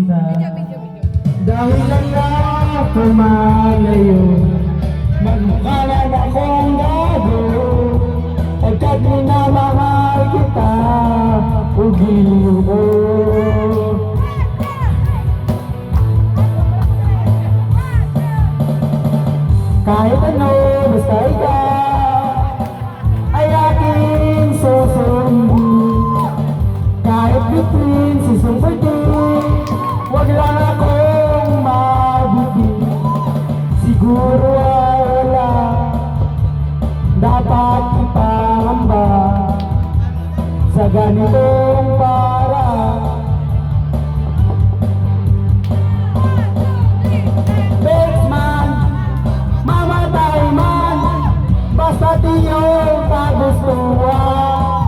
kita. Dahilan na tumalayo, magmukha lang akong gago, pagkat minamahal kita, ugiliw ko. Kahit ano, basta ikaw ay aking susundin. Kahit between sisumpagin, wag lang akong mabutin. Siguro ay wala dapat ipangamba sa ganitong paraan. Thanks man, mamatay man, basta't iyong kagustuhan.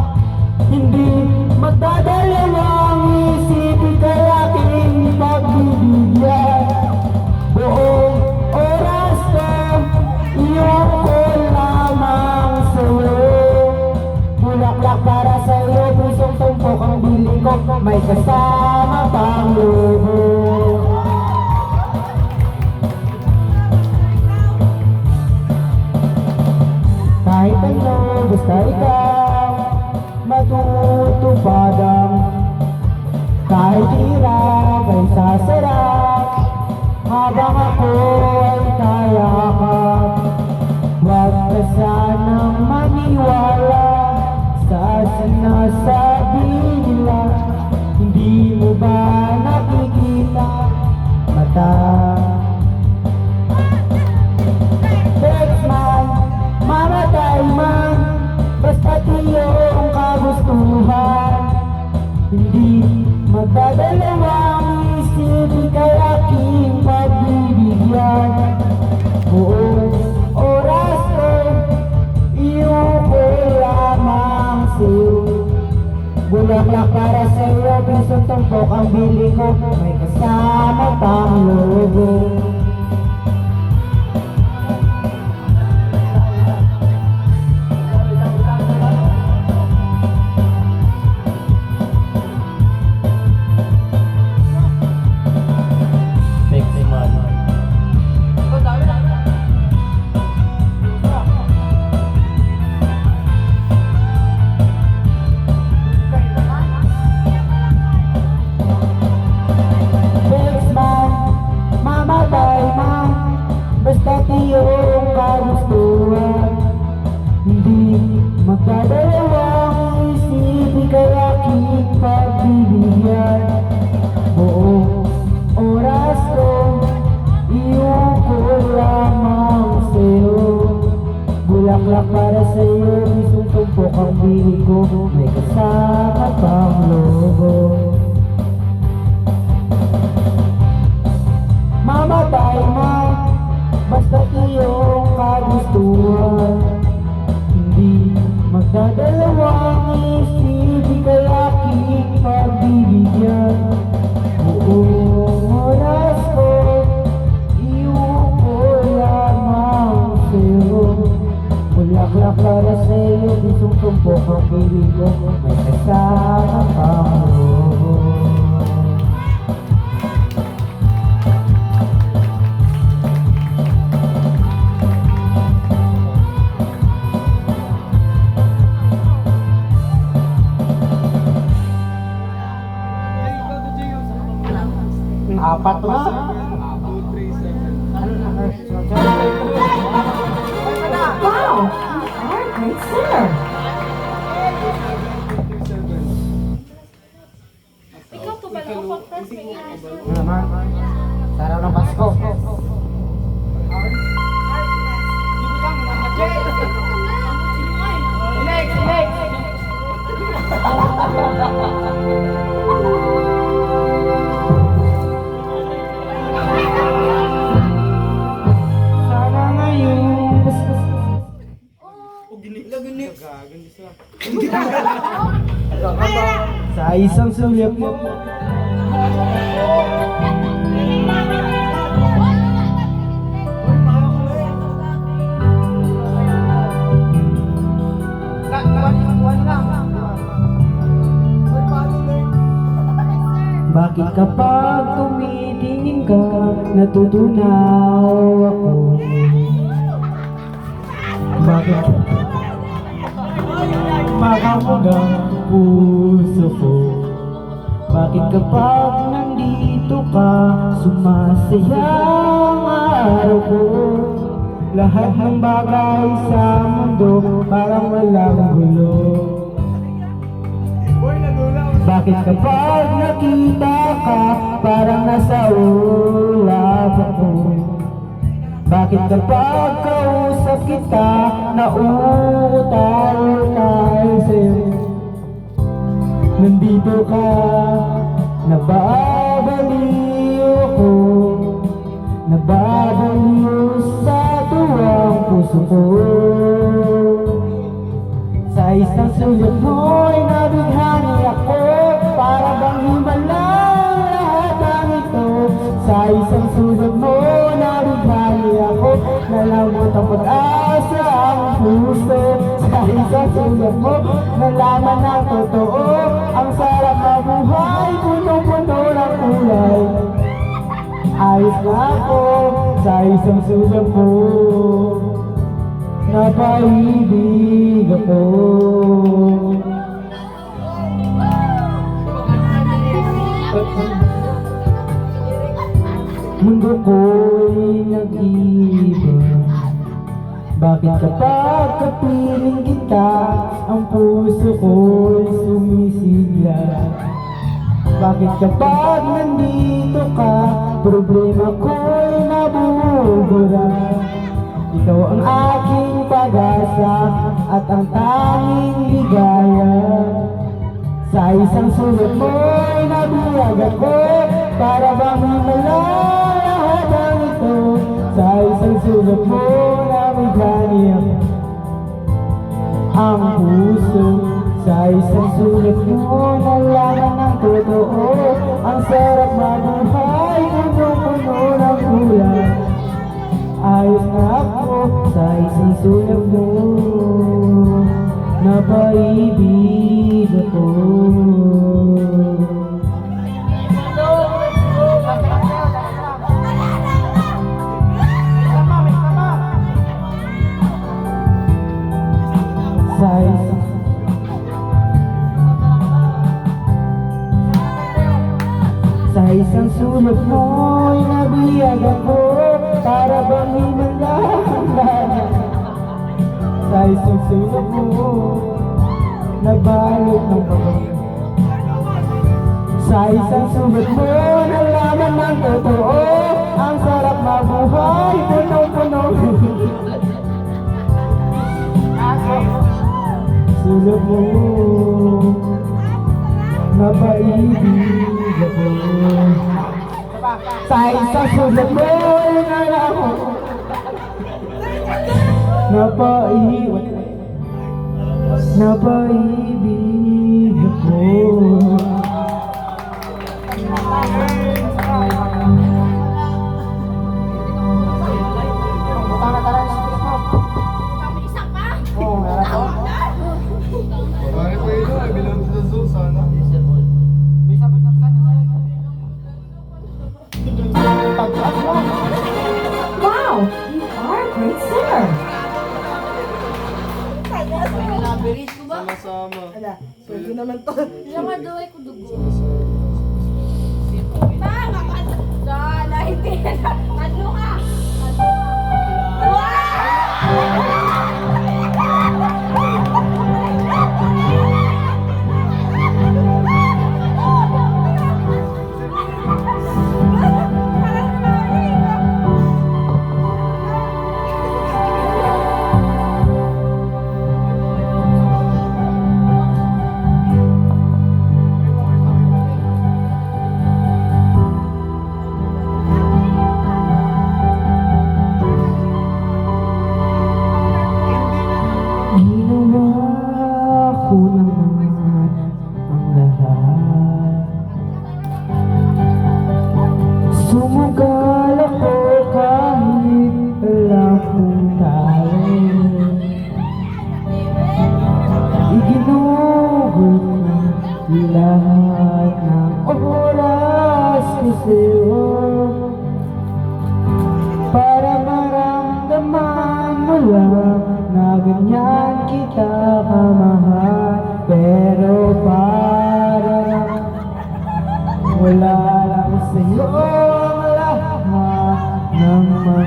Hindi magdadalawang isipin kay aking pagbibigyan. Buong oras ko, iyong ko lamang sa'yo. Bulaklak para sa'yo, pusong tumpok ang bili ko, may kasama pang lobo. Kahit ano, basta ikaw matutupad ang kahit hirap ay sasarap habang ako ay kayakap. Huwag ka sanang maniwala sa sinasabi nila. Hindi mo ba nakikita mata? Text man, mamatay man, basta't iyong kagustuhan. Hindi magdadalawang isipin kay aking pagbibigyan. Buong oras ko, iyong ko lamang sa'yo. Bulaklak para sa'yo, pisong tumpok ang bili ko, may kasama pang logo. Basta't iyong kagustuhan. Hindi magdadalawang isipin kay aking pagbibigyan. Buong oras ko, iyong ko lamang sa'yo. Bulaklak para sa'yo, isang tumpok ang bili ko, may kasama pang logo. Mamatay man, basta't iyong kagustuhan. Hindi magdadalawang isipin kay aking pagbibigyan. Buong oras ko, iyong ko lamang sa'yo. Bulaklak para sa'yo, isang tumpok ang bili ko, may kasama pang logo. Apat na. Wow! Alright, great sir. Ikaw po ba lang pang first may inas? Ano naman? Sa araw ng Pasko. Sana ngayon sa isang sulyap mo. Bakit Bakit kapag tumitingin ka, natutunaw ako? Bakit makamugang puso ko? Bakit kapag nandito ka, sumasaya ang araw ko? Lahat ng bagay sa mundo parang walang gulo. Bakit kapag nakita ka, parang nasa ulap ako? Bakit kapag kausap kita, nauutay-utay sa'yo? Nandito ka, nababaliw ako, nababaliw sa tuwang puso ko. Sa isang sulat mo'y nabighani ako, para bang himalang lahat ng ito. Sa isang sulat mo, nabighani ako, nalamot ang pag-asa ang puso. Sa isang sulat mo, nalaman ang totoo, ang sarap na buhay, punong-puno ng kulay. Ayos na ako sa isang sulat mo, napaibig ako. Mundo ko'y nag-iba. Bakit kapag kapiling kita, ang puso ko'y sumisigla? Bakit kapag nandito ka, problema ko'y nabubura? Ikaw ang aking pag-asa at ang tanging ligaya. Sa isang sulat mo'y nabiyag ako, para bang himala lahat ng ito. Sa isang sulat mo, nabighani ako ang puso. Sa isang sulat mo, nalaman ng totoo, ang sarap mabuhay, punong-puno ng kulay. Ayos na ako sa isang sulat mo, napaibig ako. Sa isang sulat mo'y nabiyag ako, para bang himalang. Sa isang sulat mo, nabalot ng pagod. Sa isang sulat mo, nalaman ng totoo, ang sarap mabuhay, punong-puno. Sulat mo, napaibig ako. Sa isang sulat mo, nalaman, napaibig ako. Isa pa! Pare pa ito, I belong to the zoo, sana. Wow, you are a great singer. Sama-sama. Sama duway ko dugo. Tama ka! Dala, hindi na. Ano ka? sa'yo para maramdaman mo lang na ganyan kita kamahal. Pero parang wala lang sa'yo ang lahat ng mga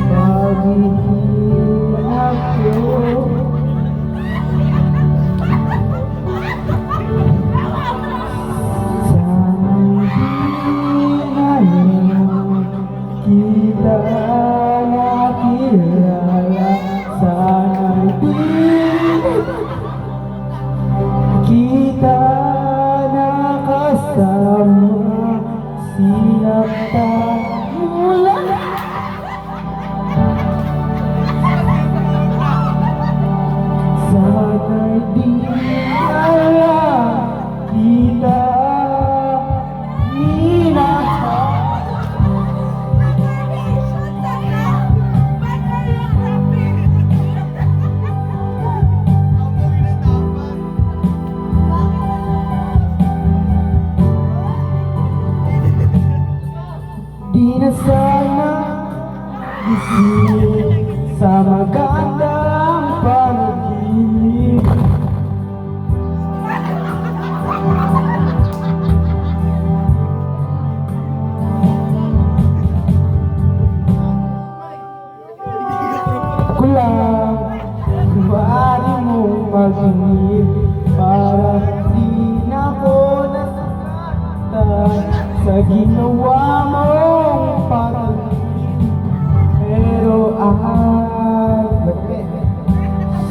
pag-iinap ko. Kita nakilala, sana'y di kita nakasama, sinaktan mo lang. Sana'y di alam kita minahal. Di na sana gising sa magandang panaginip. Kulang kung maaari mong mag-inip para di na ako nasaktan sa ginawa mong pag-ibig. Pero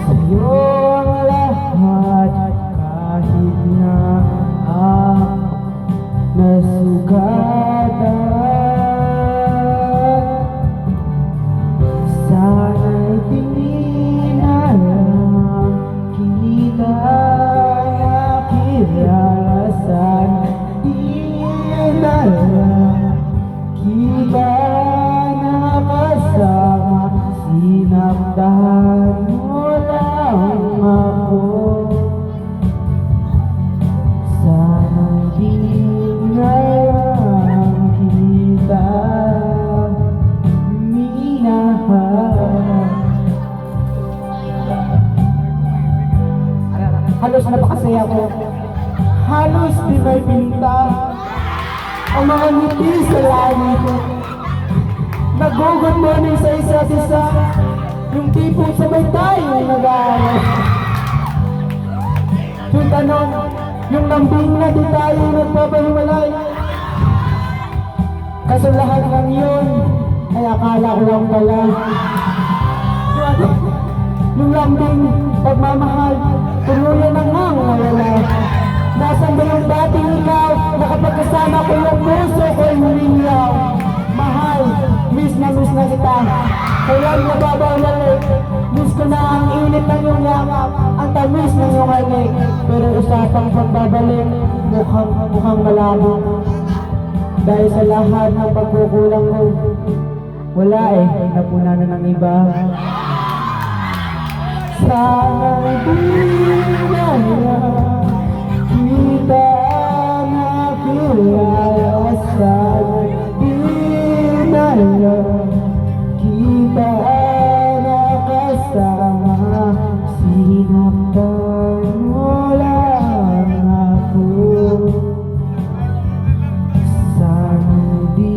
sa'yo ang lahat, kahit na ako nasugatan. Sana'y di na lang kita nakilala, sana'y di na lang kita nakasama, sinaktan mo lang ako. Sana'y di na lang kita minahal. Halos napakasaya ko, halos di may pinta ang mga ngiti sa langit. Nag-good morning sa isa't isa, yung tipong sabay tayong nag-aaral. Yung tanong, yung lambing na di tayo nagpapahiwalay. Kaso lahat ng yun ay akala ko lang pala. Yung lambing pagmamahal, tuluyan na ngang nawala. Nasaan ba yung dating ikaw, nakapagkasama ko yung puso ko'y humingaw. Mahal, miss na kita, kailan nababalik. Miss ko na ang init ng iyong yakap, ang tamis ng iyong halik. Pero usapang pagbabalik, mukhang malabo. Dahil sa lahat ng pagkukulang ko, wala napuna na ng iba. Sana'y di na lang kita nakilala, sana'y di na lang kita nakasama, sinaktan mo lang ako. Sana'y di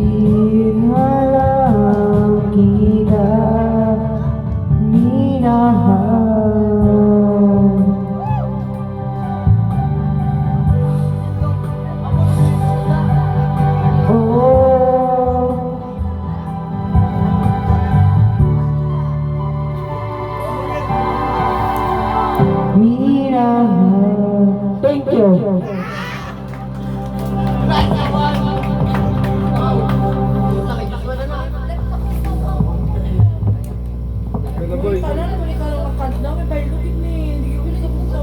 na lang kita minahal. Thank you. Kaya boy. Para naman ikaw lang nakadla, may pailugin na eh. Hindi ko pwede sa pusa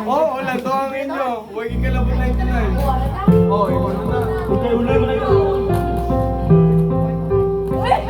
Oh, wala to ang inyo. Huwag ikalabot 99. Oh, ikaw na. Uy!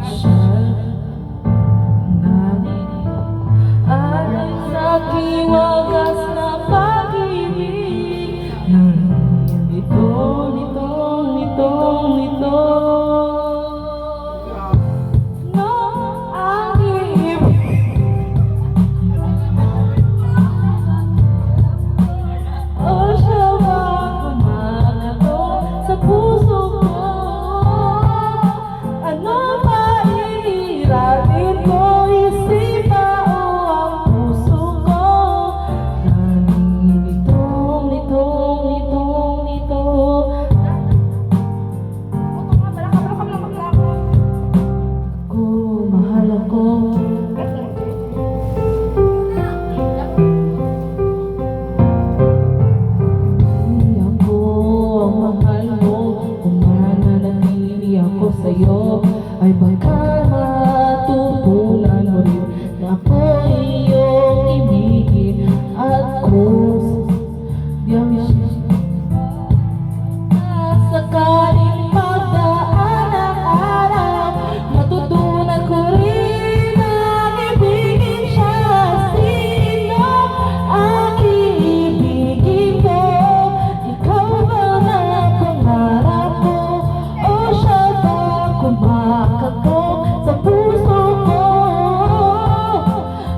siya ay sa aking wagas na pag-ibig na litong no aking o siya ba kumakato sa puso ko? Ano ba iiratin ko? Isipa o ang puso ko? Nito Ako, mahal ako. Ako ang mahal mo. Kung mananatili ako sa'yo, ay baka matutunan mo rin na ako iyong ibigin. At kung sakaling magdaan ang araw, matutunan ko rin ang ibigin siya. Sino ang iibigin mo? Ikaw ba na pangarap ko? O siya ba kumakato sa puso ko?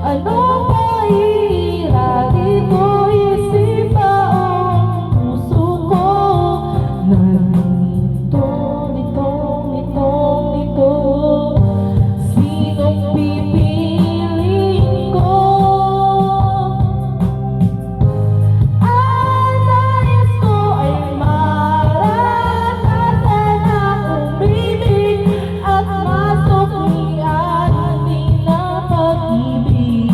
Ano ba iiratin ko? Isipa ang puso ko. Nito sinong pipiliin ko? Ang nais ko ay maranasan ang umibig at masuklian din ang pag-ibig.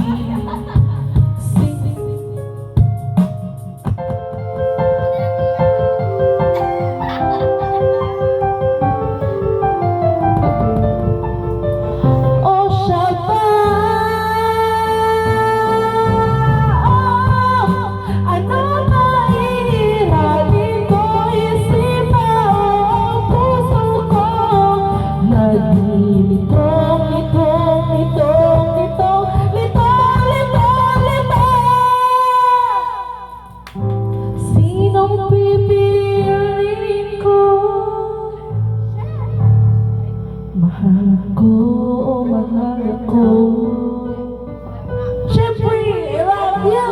O siya ba? Ano ba iiratin ko? Isipa o ang puso ko? Sinong pipiliin ko? Mahal ko o mahal ako? Siyempre, I love you!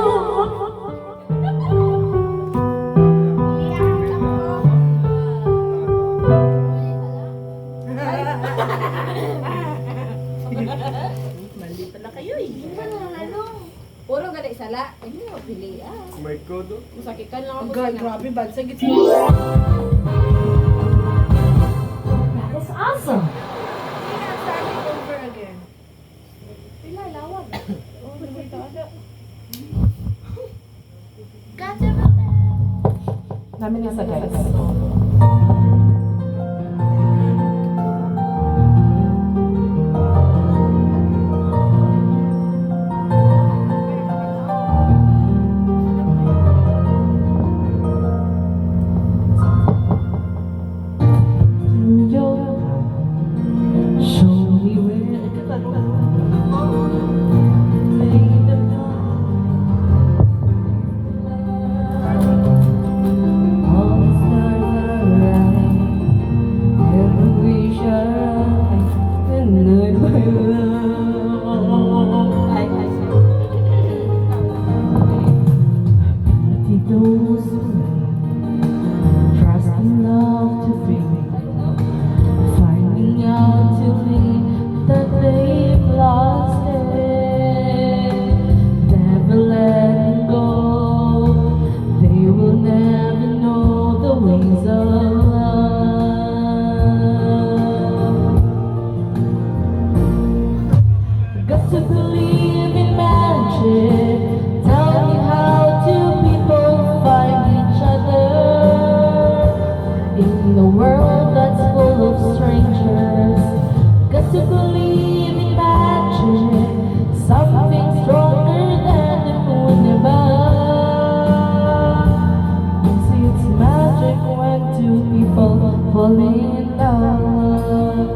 Mali pala kayo eh. Puro ganda isala. Hindi mo pili. My God, oh. Masakitan lang ako. God, grabe bad sa gitna. That is awesome! Starting over again. Pila, lawag. Oh, dito ada. Namin nga sa guys. Show me where all the stars are right. Every wish are right, and I Let those who trust in love to feel, finding out to me that they've lost it, never letting go. They will never know the wings of love. Got to believe in magic. Tell me how do people find each other in the world that's full of strangers? Got to believe in magic, something stronger than the moon above. See, it's magic when two people fall in love.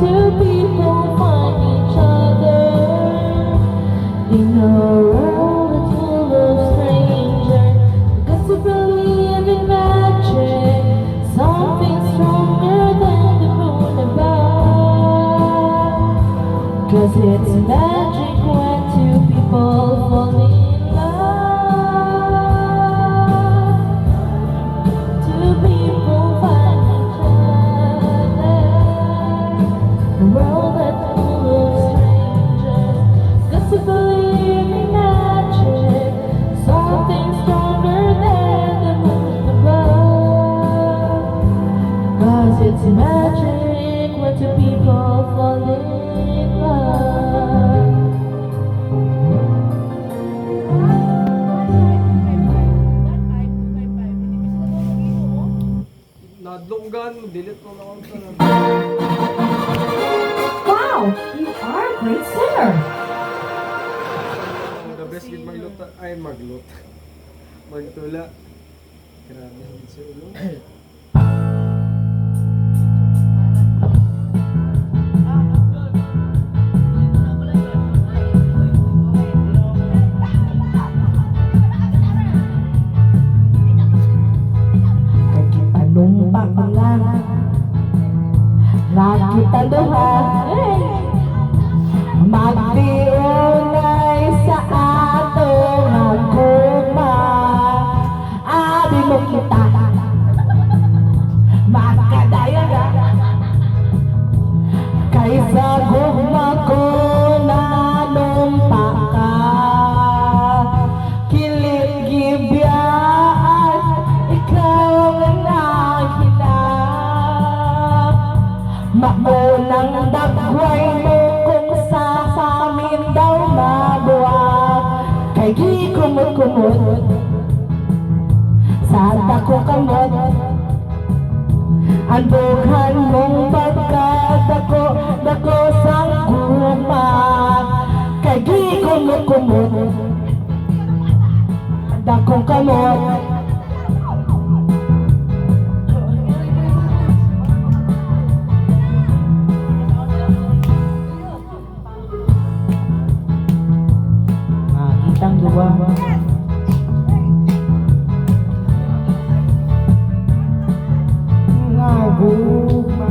two people find each other in a world that's full of strangers. Got to believe in magic, something stronger than the moon above. 'Cause it's magic when two people fall in love. Two people find each other. A world that's full of strangers. Got to believe in magic, something stronger than the moon above. 'Cause it's magic when two people fall in love. Nadlonggan mo, delete mo lang ako. Wow, you are a great singer. The best with maglut. Ay, maglut. Magtula. Grabe ang sulo. Panumpang lang nakita duha magdiunay sa atong aguma. Abi mo kita makadayon kaysa gugma ko nanumpa ka. Kilit gibiyaan ikaw ang naghinap. Maunang dagway mo kung sa amin daw mabuhat. Kay gikumot-kumot sa dako kamot. Ang dughan mong pagkadako dako sang guma. Kay gikumot-kumot dako kamot. Kitang dua ngaguma.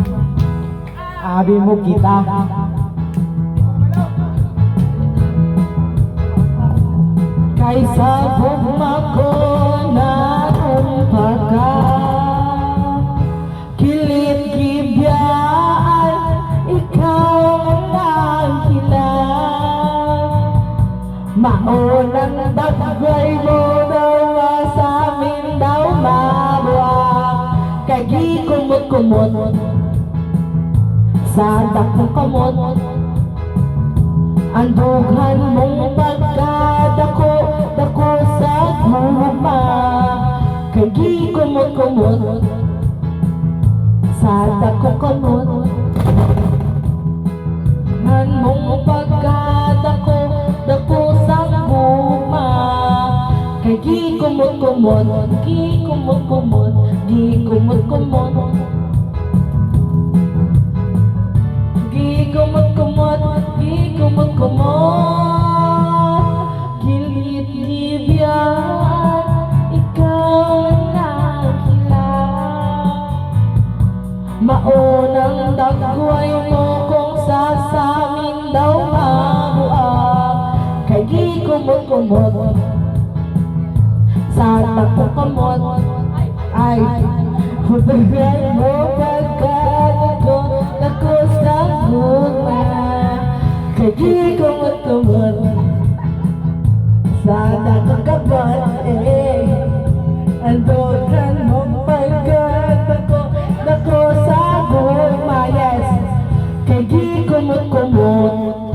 Abi mo kita kaysa gugma ko na umpaga. Kilit gibiyaan ikaw ang naghilang. Maunang dagway mo daw sa amin daw mabuhat. Kay gikumot-kumot sa dakong kamot. Ang dughan mong pagkadako dako sa guma. Kay gikumot-kumot sa dakong kamot. Ang mong pagkadako dako sa guma. Kay gikumot-kumot, gikumot-kumot, gikumot-kumot. Gikumot-kumot, gikumot-kumot. Kilit gibiyaan ikaw ang naghilang. Maunang dagway mo kung sa amin daw mabuhat. Kay gikumot-kumot sa takong kamot. Ay, hubigay mo pagkadako dako sa guma. Kay gikumot-kumot sa dakong kamot. Ang dughan mong pagkadako dako sa guma. Yes, kay gikumot-kumot.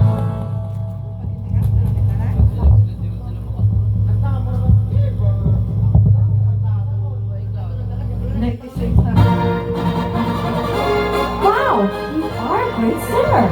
Wow, you are a great singer.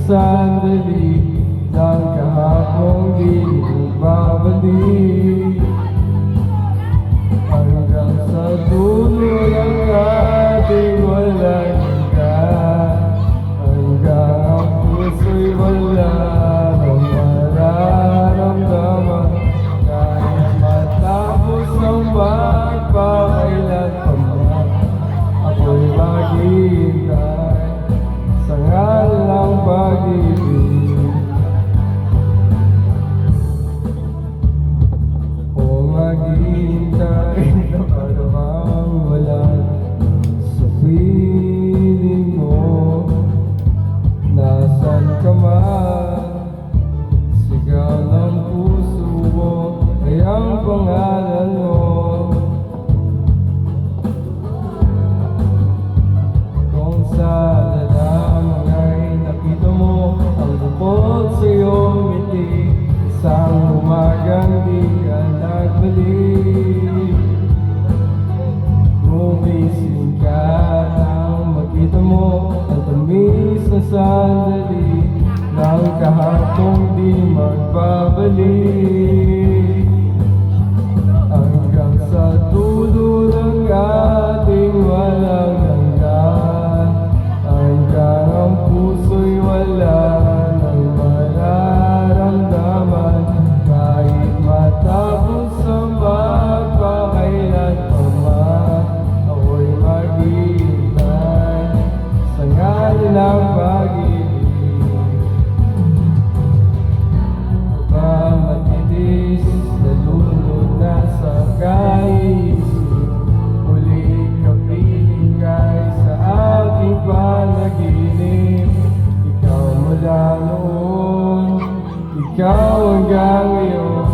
sandali ng kahapong di nagbabalik. Hanggang sa dulo ng ating walang hanggan, hanggang ang puso'y wala nang mararamdaman. Kahit matapos ang magpakailan pa man, ako'y maghihintay sa ngalang pag-ibig. O maghihintay na parang wala sa piling mo. Nasaan ka man? Sigaw ng puso mo ay ang pangalan mo. Kung sa lalamang ay nakita mo ang bukod sa iyong ngiti, isang umagang di ka nagbalik. Gumising ka nang makita mo ang tamis na sandali ng kahapong di magbabalik. Hanggang sa dulo ng ating walang hanggan, hanggang ang puso'y wala nang mararamdaman. Kahit matapos ang magpakailan pa man, ako'y maghihintay sa ngalan ng pag-ibig. Ba matitis, nalulod na sa kaisip, muli kapiling kay sa aking panaginip. Ikaw mula noon, ikaw hanggang ngayon,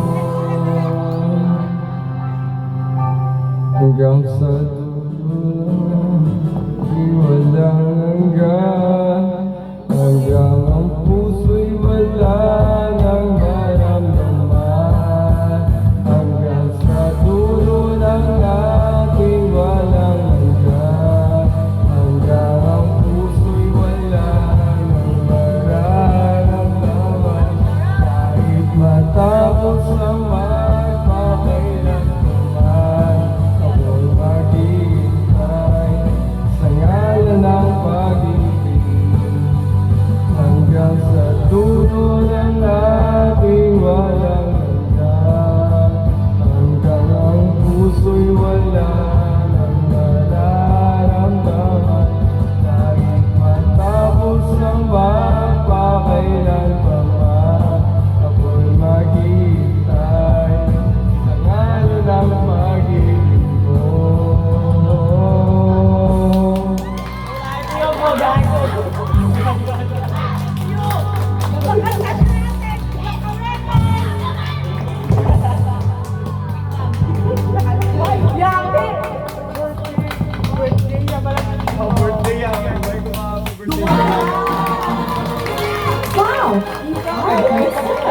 hanggang sa dulo di walang hanggan, hanggang ang puso'y wala nang maramdaman. Hanggang sa dulo ng ating walang hanggan, hanggang ang puso'y wala nang mararamdaman. Kahit matapos ang magpakailan pa man, ako'y maghihintay sa ngalan ng pag-ibig. Hanggang sa dulo ng ating walang hanggan, hanggang ang puso'y wala nang mararamdaman. Kahit matapos ang magpakailan pa man, ako'y maghihintay sa ngalan ng pag-ibig mo. Wow! Nice singer.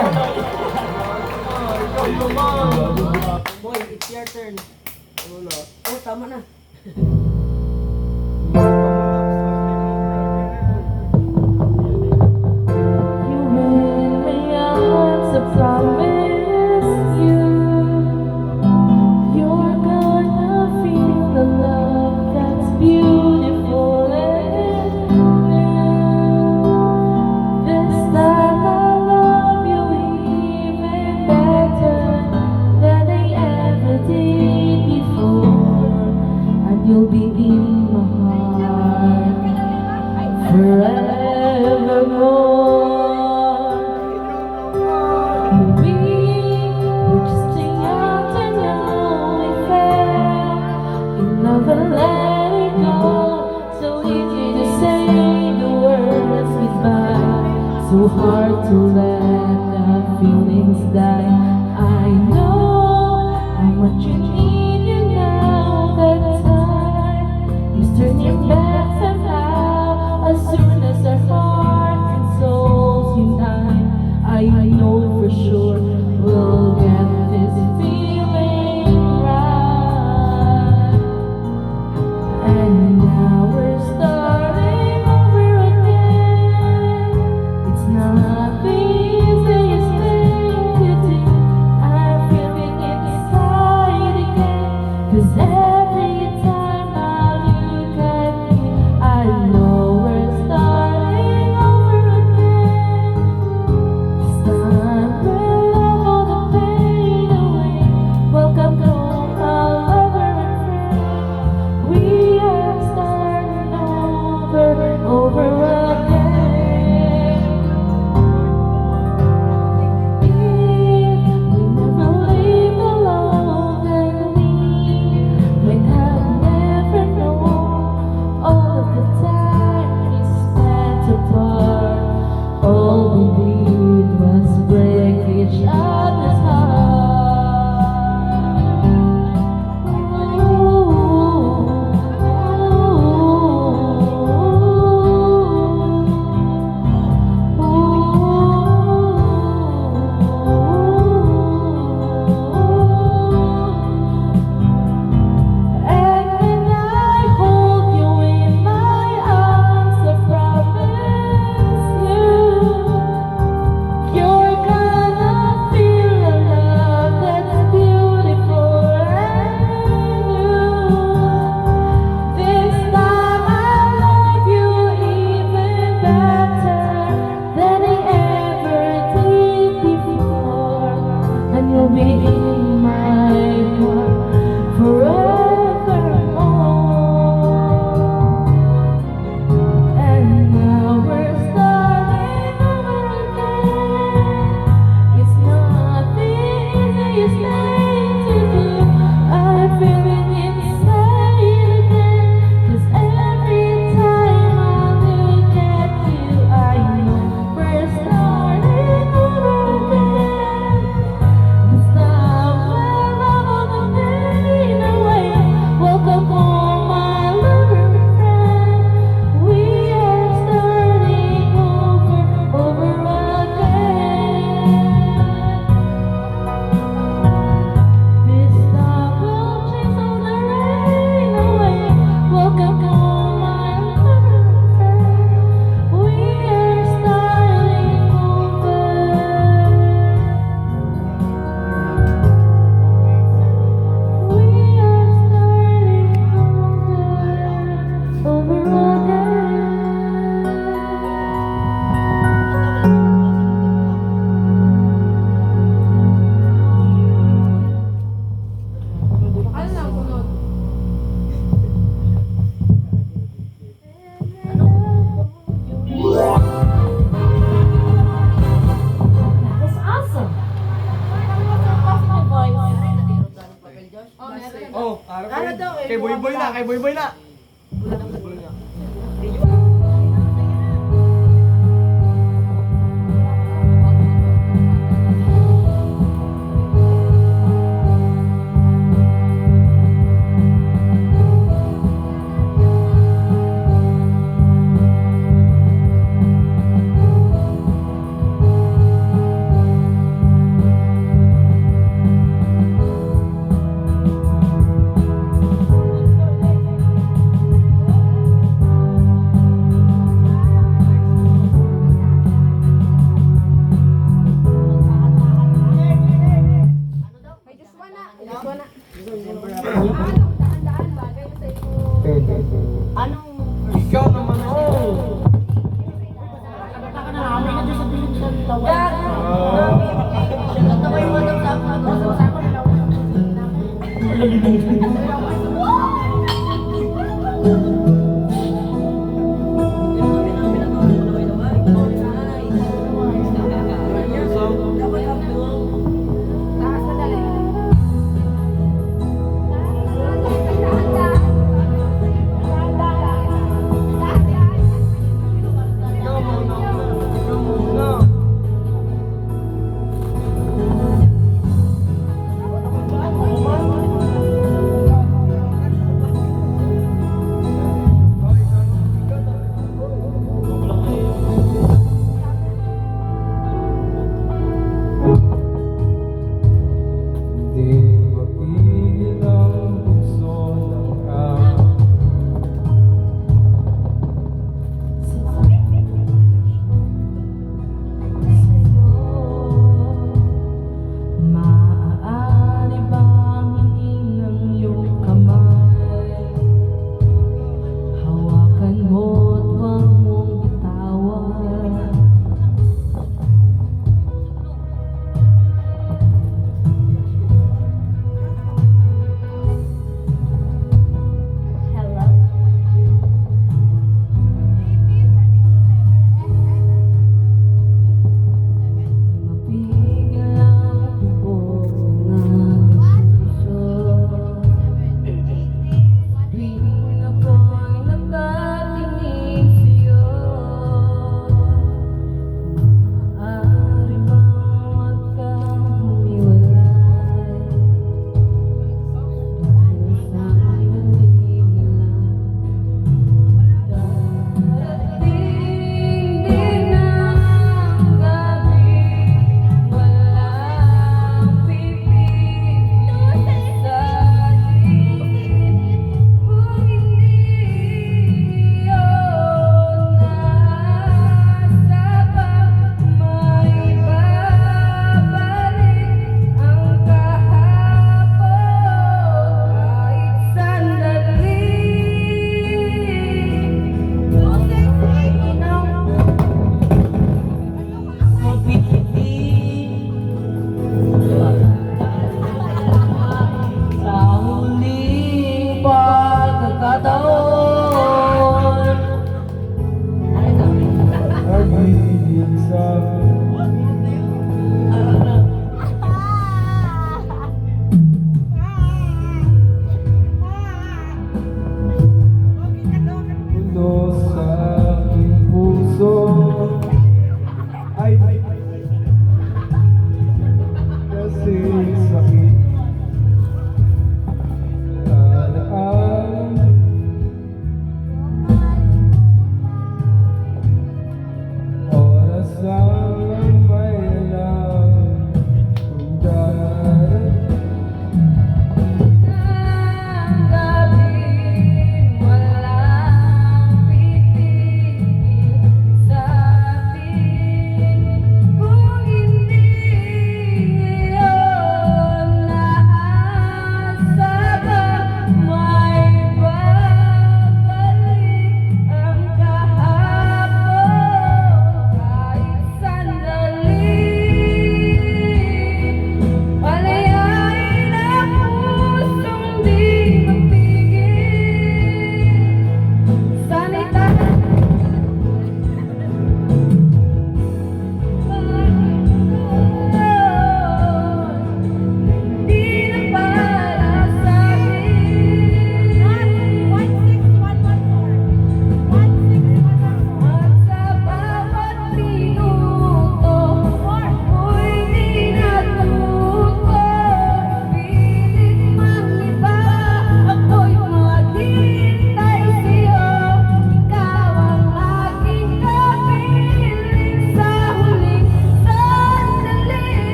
Boy, it's your turn. Oh, tama na. You in my arms, I promise you, you're gonna feel the love that's beautiful and new. This time I'll love you even better than I ever did before, and you'll be in my heart forevermore. We were just too young to know we fell in love and let it go. So easy to say the words goodbye, so hard to let the feelings die. I know how much you need you now. That time is turning back somehow. As soon as our hearts and souls unite, I know for sure we'll get this feeling right. And now we're starting over again. kay Boy Boy na. Wala nang sabi niya.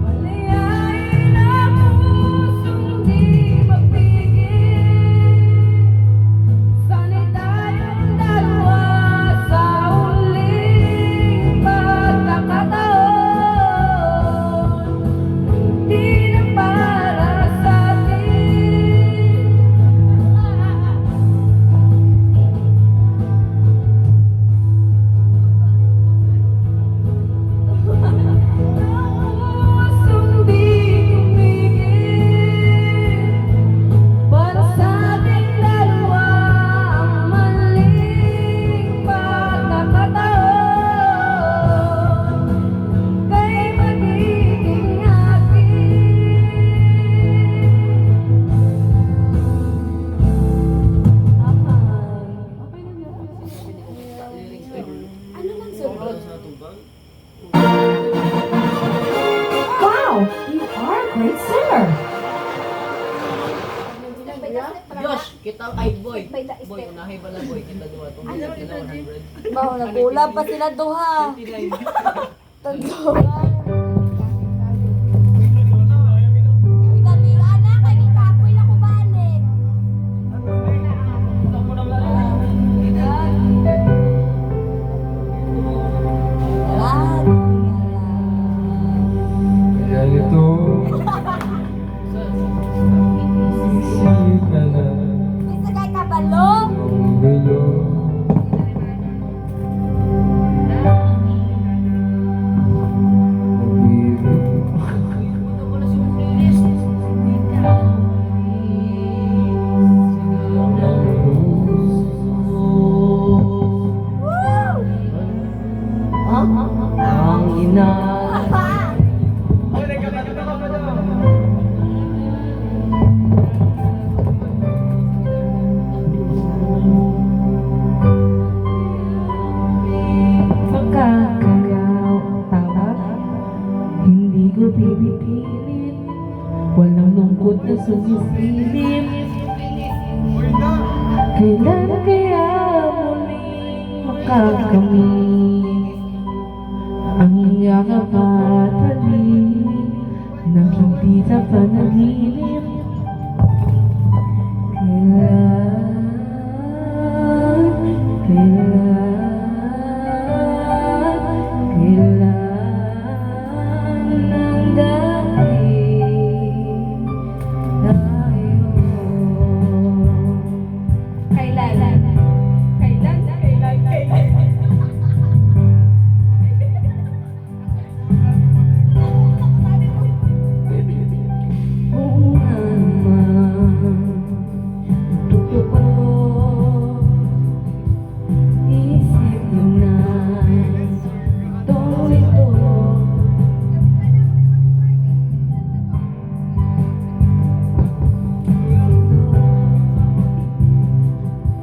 Malayang ang pusong di mapigil. Sana'y tayong dalawa sa huling pagkakataon. Hindi na para sa atin. Pusong di tumigil. Para sa ating dalawa ang maling pagkakataon. Kay magiging akin. Ano lang sunod? Sa tubang. Wow! You are a great singer! Josh, kita ay boy. May da- Boy, unahay ba na boy? Kita duha tong Ano, kita 100. Bao, nagula pa sila duha. 29. Tagduha. Uy, kanila na, kay kapoy na ko balik. Kaya ito, sisi ka na Isa kay kabalo. ng gulo. Ang ina. Pagkakagaw ang tawag, hindi ko pipipilit. Walang lungkot na sumisilip. Kailan kaya muling makakamit ang yakap at halik ng hindi sa panaginip? Kailan ng dating tayo? Kailan? Oo naman, totoo. Isip mo na ito.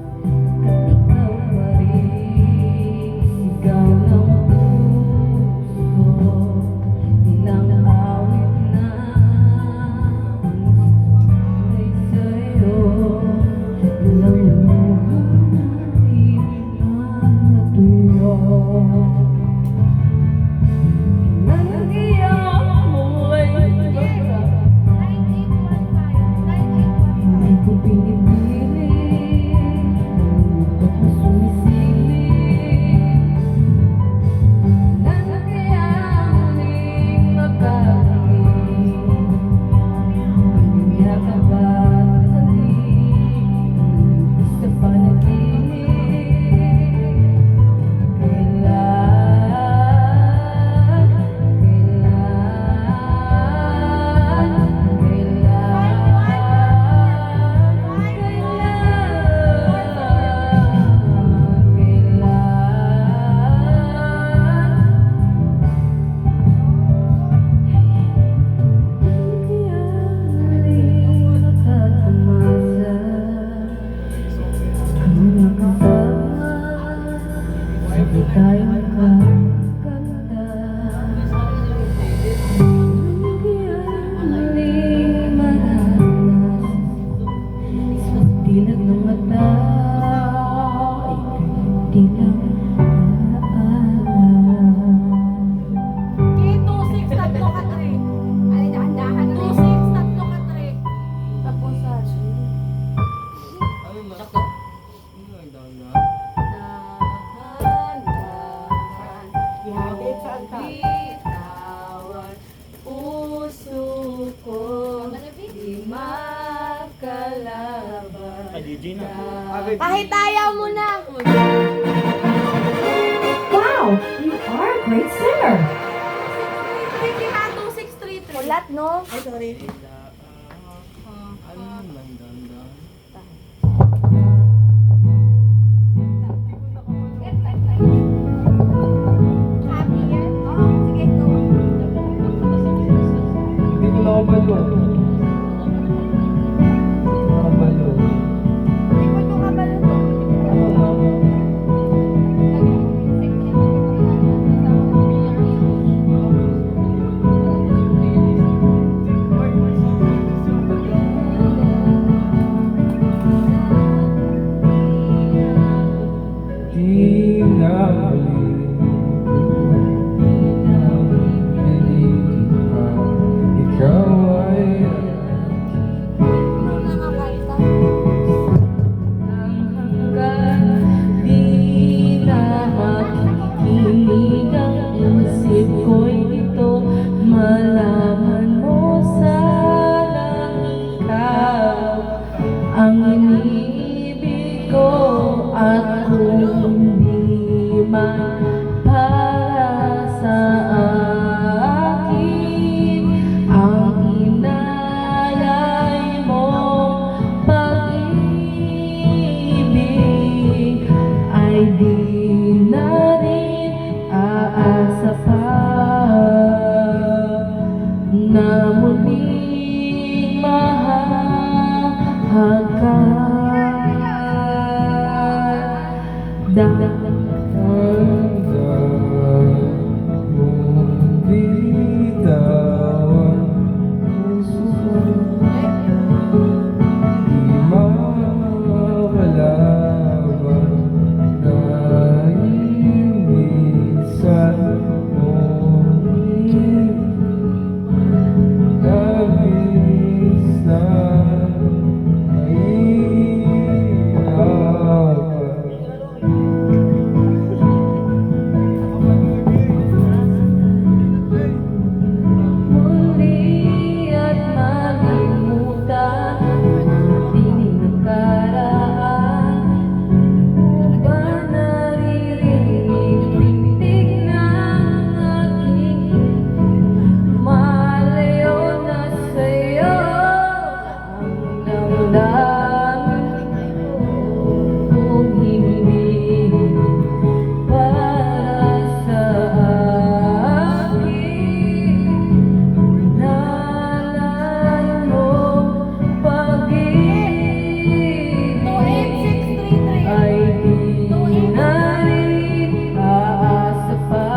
Ikaw pa rin, sigaw ng puso. Ilang awit na ay sa'yo. Ilang luha na natuyo. Kailan kaya mulay magkaka? Hindi ko pinipilit, malungkot na sumisilip. Kailan kaya muling makakamit ang yakap at halik ng isa panaginip? Sabay tayo magkakanta. Muling maranas sa dilag ng mata, ika'y di lang maaalala. bitawan puso ko di makalaban. Kahit ayaw mo na. Wow! You are a great singer! Ulat, no? Ay, sorry. Happy yan? Oo, sige, go. Hindi ko nakabalo. Nakabalo. Ikot mo ka ba to? Di na ikaw ay Hanggang di na makikinig ang isip ko'y ito, malaman mo sanang ikaw ang iniibig ko at kung di man para sa akin ang inalay mong pag-ibig ay di na rin aasa pa na muling mahahagkan. Muli at malimutan piling ng karaan. Ba naririnig pintig ng aking malayo na sa'yo ang damdamin kung hindi para sa akin. Nalay mo pag-ibig ay di na rin aasa pa.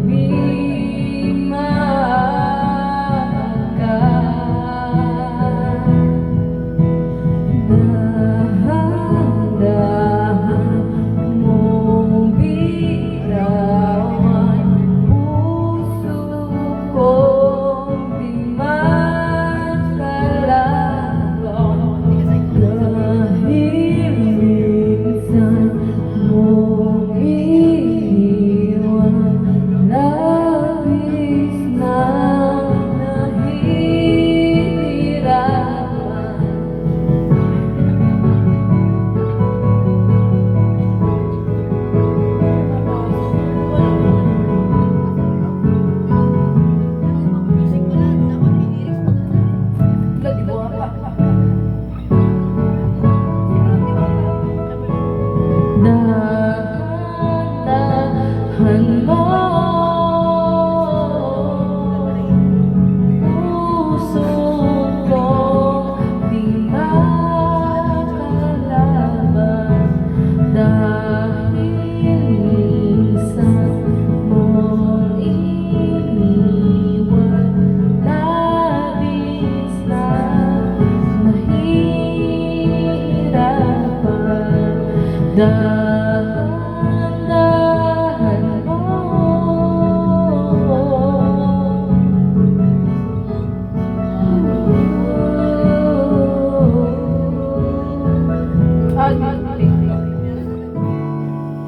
Di mahagkan. Dahan-dahan mong bitawan puso ko di makalaban. Dahil minsan mong iniwan, labis na nahihirapan. Dahan mo puso ko di makalaban. Dahil minsan mong iniwan, labis na nahihirapan. Dahan-dahan mo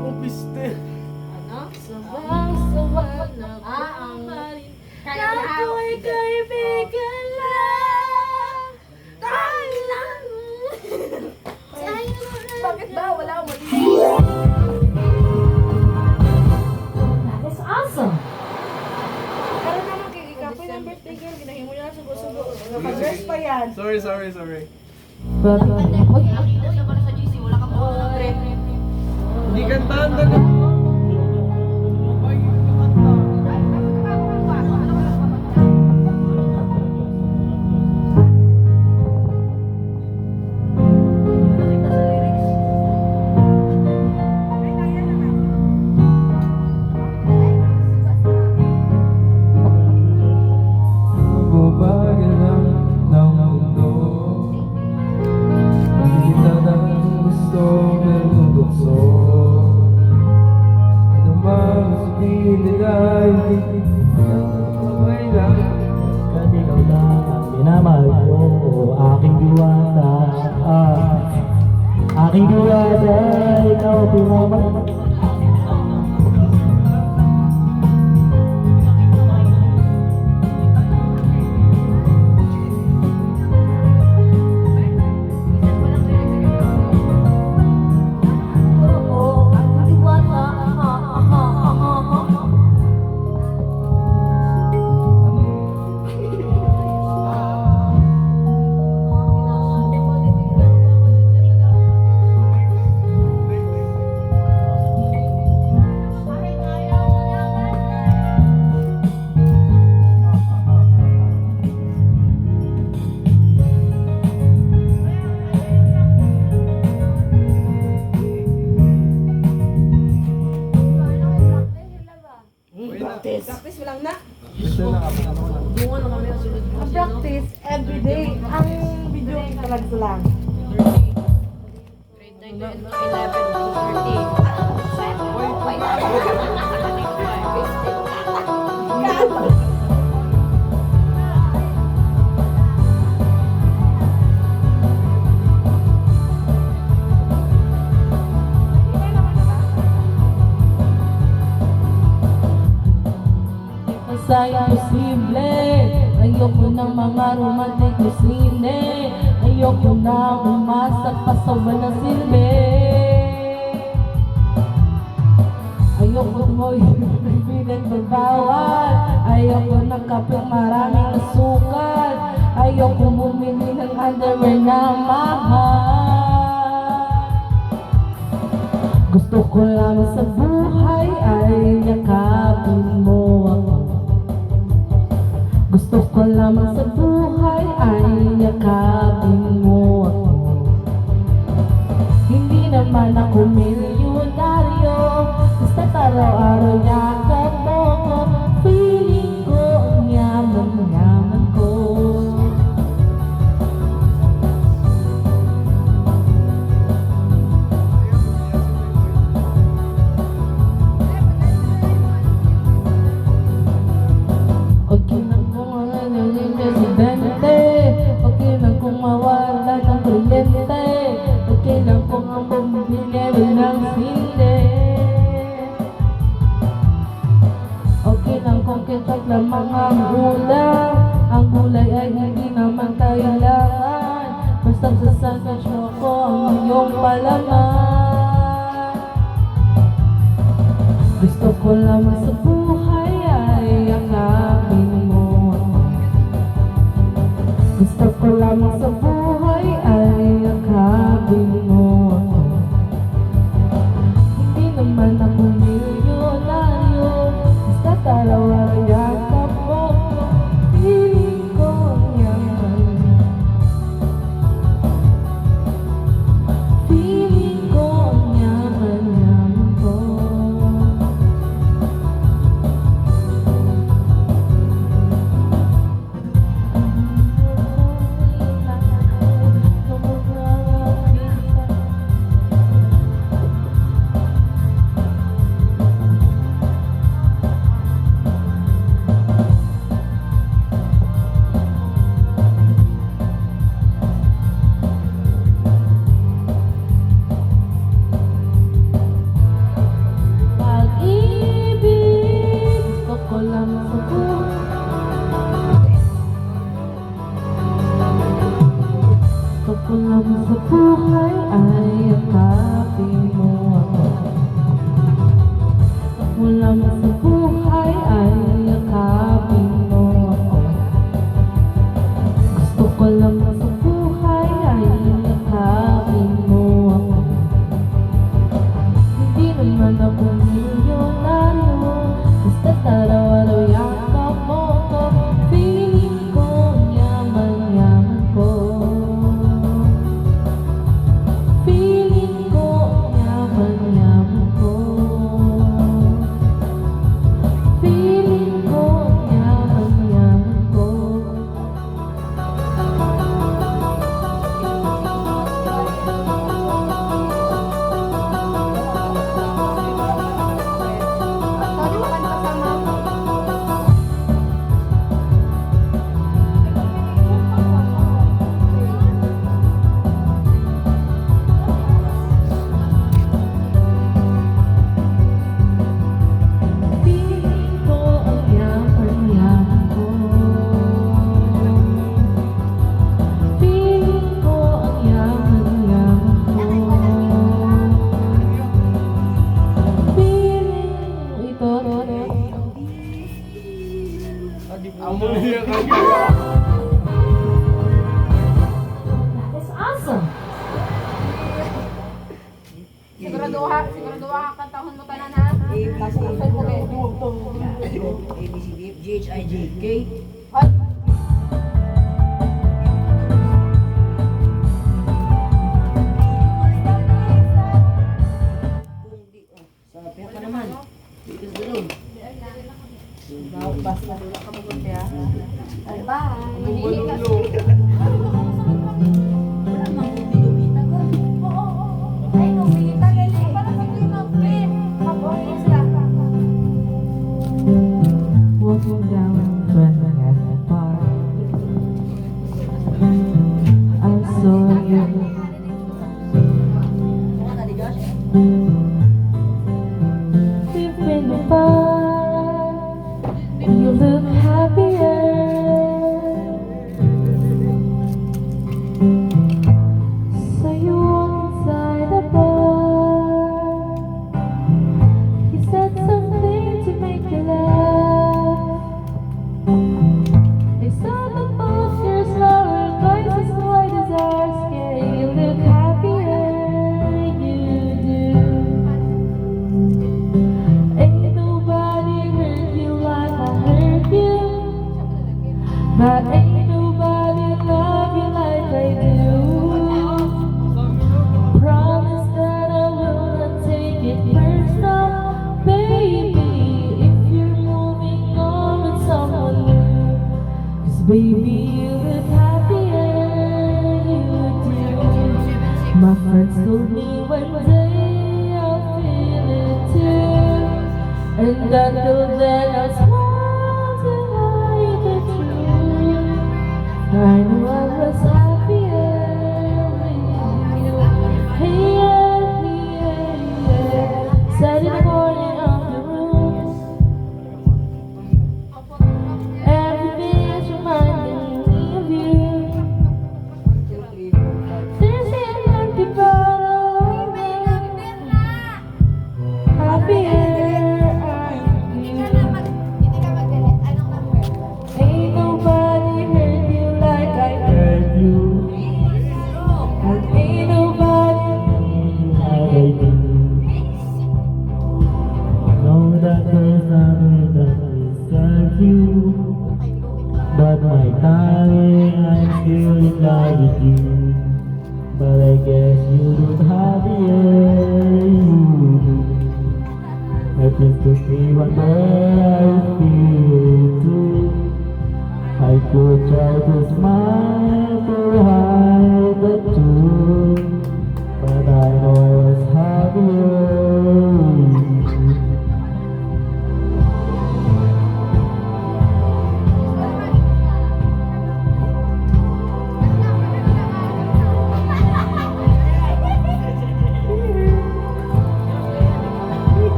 Oh, piste. Sorry. But, Uy, nakita siya pala sa GC, wala kang mga trip. Hindi kantahan na. Bumagal lang ng mundo. Hindi kita lang gusto ng bukso. Ano man sabihin nila, hindi okay lang. Kahit ikaw lang ang minamahal ko, aking diwata. Aking diwata, ikaw pinamahal. Oo, ang diwata. Practice mo lang na. Bunga na kami ang sunod mo. practice every day. Ang video talaga lang. Grade 9 to 11 to 13. Sa imposible, ayoko ng mga romantic na sine. Ayoko na umasak pa sa walang silbi. Ayoko mo yung pinagbabawal. Ayoko ng kapeng maraming asukal. Ayoko bumili ng underwear na mahal. Gusto ko lang sa buhay ay yakapin mo ako. Gusto ko lamang sa buhay ay yakapin mo ako. Hindi naman ako milyonaryo, basta't araw-araw yakap mo ko. Feeling ko ang yaman ko. Okay lang kung naging presidente. Okay lang kung mawala ng kuryente. Okay lang kung ang bumibili ng sinde. Okay lang kung kitag lamang ang ulam. Ang gulay ay hindi naman kailangan. Basta sa sandwich mo ko ang iyong palaman. Gusto ko lamang sa buhay ay yakapin mo ako. Gusto ko lamang sa buhay ay yakapin mo ako. Hindi naman ako milyonaryo, basta't araw-araw yakap mo ko. Piling ko ang yaman. Piling ko ang yaman ko. man akong milyonaryo, basta't araw-araw yakap mo ko. Feeling ko yaman-yaman ko. Feeling ko yaman-yaman ko. Feeling ko yaman-yaman ko. Feeling ko ang yaman-yaman ko. Feeling ko ang yaman-yaman ko. Feeling ito. That's awesome. Sigurado ka kantahon mo tanan ha. A, B, C, D, F, G, H, I, J, K. Sabi ka naman. Dito sa doon. Basta wala ka magunti ha. Walking down Fernandez Park, I saw you. We've been apart, you look happier. So you walk inside the bar. You said something to make you laugh. I saw the both your slower voice as white as ours. Yeah, you look happier, you do. Ain't nobody hurt you like I hurt you, but ain't nobody love you like I do. Promise that I will not take it personal, baby, if you're moving on with someone new. 'Cause baby, you look happier, you do. My friends told me one day I'll feel it too, and until then I'll smile to hide the truth. I knew I was happier with you. Hey, yeah, yeah, yeah. Sat in the corner of the room. Everything is reminding me of you. There's an empty bottle. Happier are you. Ain't nobody hurt you like I hurt you, and ain't nobody like I do. Know that there's nothing that deserves you, but my darling, I'm still in love with you. But I guess you look happier, you do. Happens to see what I feel too. I could try to smile to hide the truth, but I know I was happier.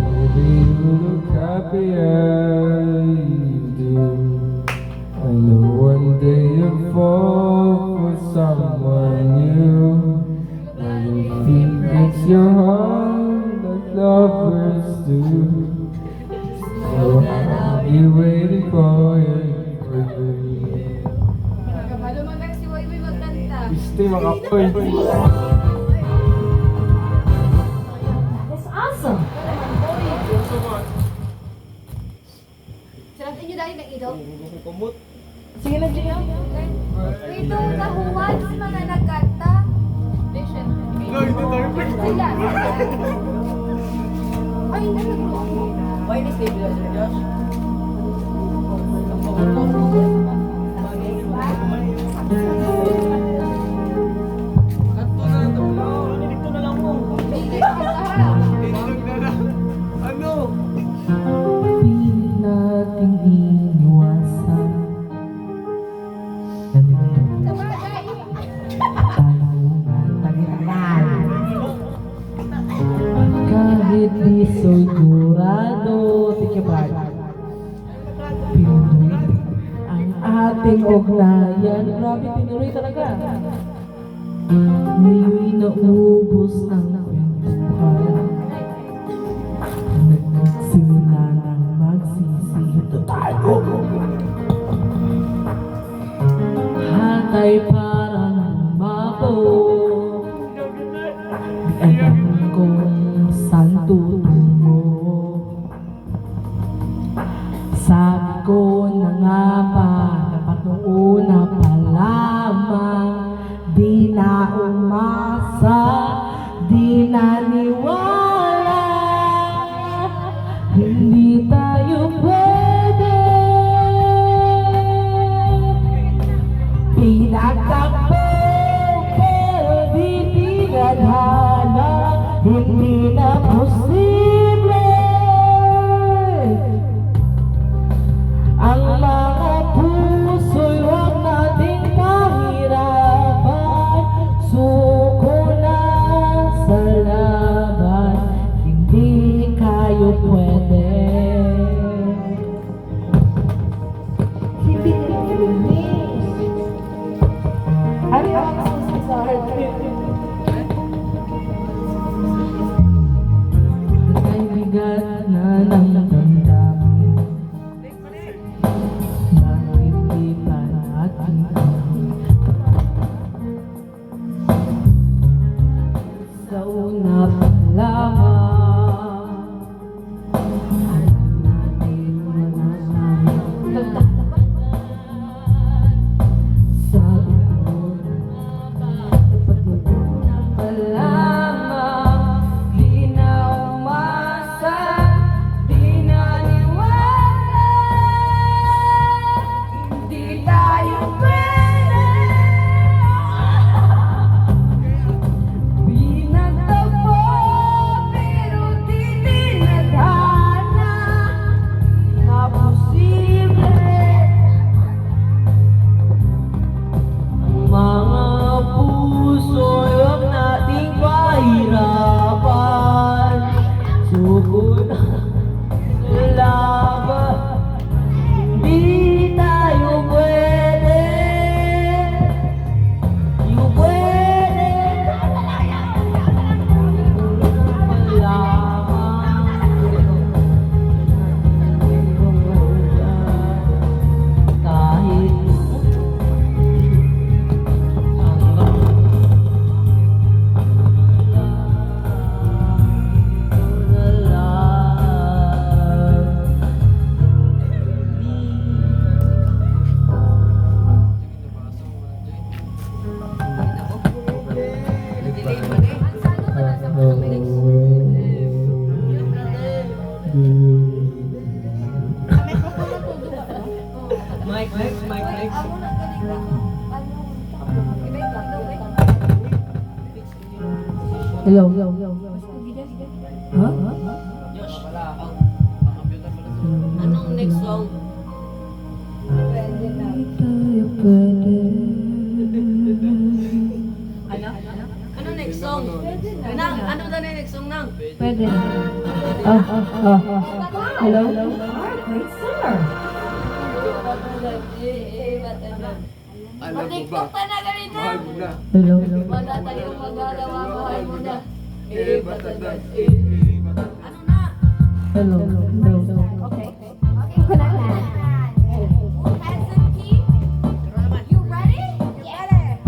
Baby, you look happier, you do. I know one day you'll fall for someone new. I think it's your heart like lovers do. So I'll be waiting for you. Gusto yung mga kapoy. That's awesome. Sarap inyo dahil ng ito. Kumot. Sige na, Gio. Ito, nahuwad si mga nagkanta. No, hindi tayo pwede. Sila. Ay, nagkanta. Why is it Sir Josh? Kanto na lang ito. Dito na lang mo. Bigay ka ha. Tinulog na lang. Ano? Pilit nating iniwasan. Kahit di sigurado, Brad. Pinoy ang ating ugnayan. Grabe, Pinoy talaga. Ngayon naubos ang kwentuhan. Nagsimula ng magsisito tayo. Hatay parang babo. Di alam kung saan tutungo. Sabi ko na nga ba, dapat nung una pa lamang, di na umasa, di naniwala, hindi tayo pwede. Pinagtakbo pero di tinadhana, hindi na posible. Ang mga puso'y huwag nating pahirapan. Suko na sa laban, hindi kayo pwede. Hindi ano yung susi sa heartbeat? Ay bigat na ng damdamin na hindi pa natin sa una pa lamang alam natin mananay. Sabi ko dapat una pa lamang, di na umasa, di naniwala, hindi tayo pwede. Pinagtagpo pero di tinadhana na posible. Ang mga puso'y huwag nating pahirapan. Suko na sa laban, di tayo pwede. Di pwede. Kahit Mike. Ako na galing ako. hello. Huh? Josh, wala ako. Computer pala sa... Anong next song? Tayo pwede. Ano? Ano next song? Nang, ano daw na yung next song nang? Pwede. Hello? Great sir. Alam mo ba? TikTok ka na ganito. Mahal mo na. Hello? Wala tayong magagawa, mahal mo na. Batagan. Ano na? Hello? Okay. Okay, ko na na. Hands and key. You ready? You ready?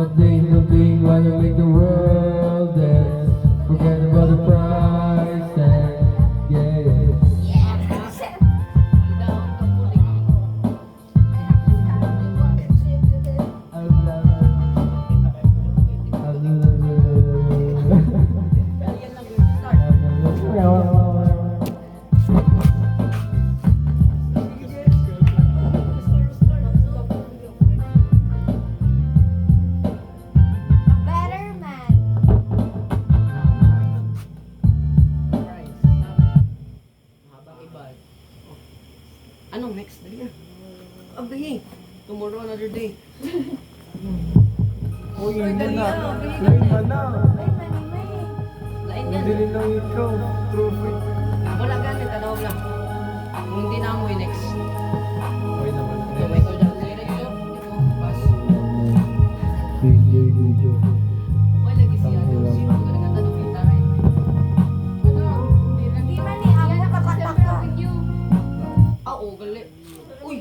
bling, wanna make the world dance. Forget about the price tag, yeah. Better man. Habang iba. Anong next? Dali na. Abay, tomorrow another day. Uy, Ay, dali na. Lain ba na? Ay, manimay. Lain yan. Hindi rin lang ikaw, trophy. Wala ganit, tanawag lang. Kung hindi na mo next. Okay naman. Okay, may ko dyan. Sige, dito. Dito, pass. Video. Okay, lagi siya. Sino ang ganang tanong kita rin? Hindi man ni ako nakapatak ka. Ah, oo, gali. Uy!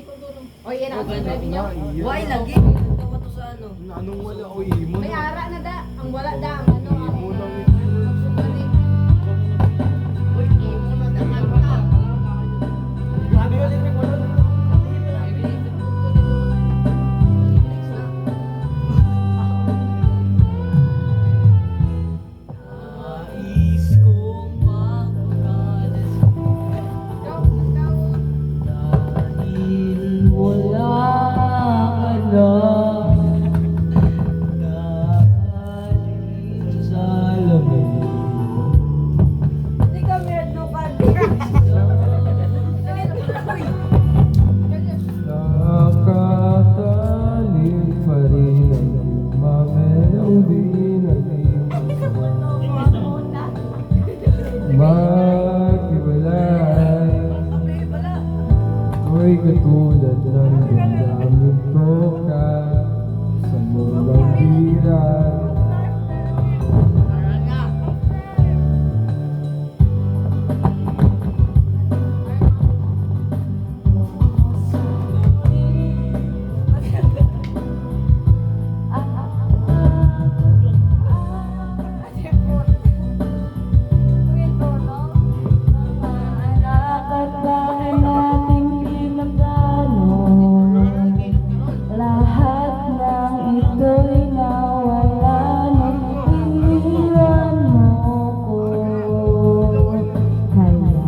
O yan Oh, ang ganun. sabi niyo. Why lagi? Tawa to sa ano? Anong wala? Uy, mo May na. ara na da. Ang wala da. Ang ano. Ang Imo lang. susunod. Uy, imo na dangan pa. Ano yun? Hindi ko lang. Nais kong magkalas dahil wala ka na nakalit sa lamig. Hindi ka merdo ka. Nakatanim pa rin ang mamelang binalimutan. Maghiwalay, ako'y katulad ng damdamin ko ka sa mulang biray. Nakakatahan nating pinagano. Lahat ng ito'y nawala nang iniwan mo ko. Kaya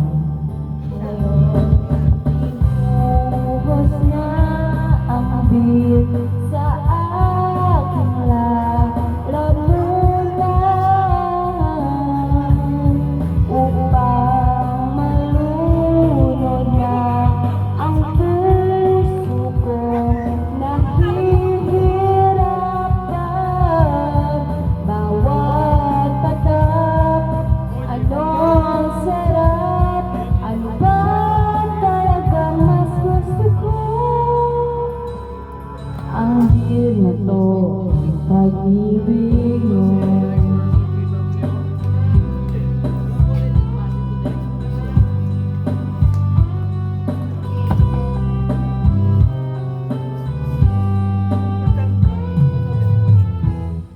inuhos na ang bill sa aking lalamunan upang malunod na ang puso ko nahihirapan bawat patak. Ano ang sarap? Ano ba talagang mas gusto ko? Ang deal na to, ang pag-ibig mo.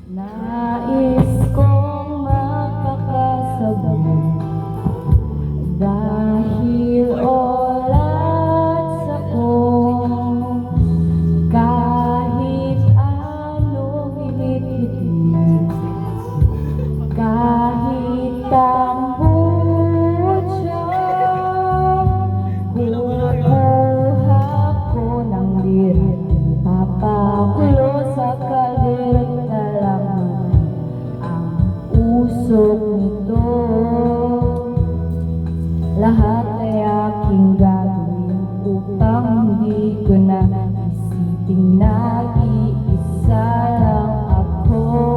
Nais kong makakasabi dahil oras ako kahit anong hilit-hilit, kahit ang butya, kukuha ko ng lira, papakulo sa kalirat na laman ang usok nito. Lahat ay aking gagawin upang hindi ko na isiping nag-iisa lang ako.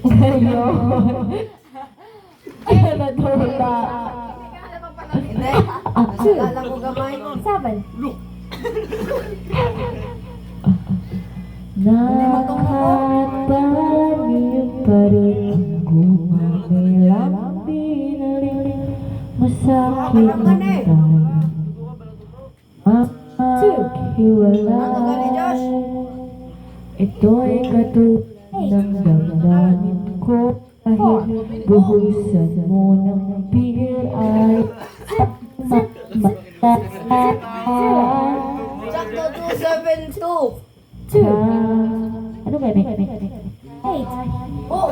Ayun. Kaya natula. Hindi. Naalala ko gamay. 7. Nakatanim pa rin kung kailang pinarin masakit ang tayo. Hiwalay. Ito'y katulad ng damdamin ko kahit buhusan mo ng beer ay Sakto 272. Ano ba? 8. Oh!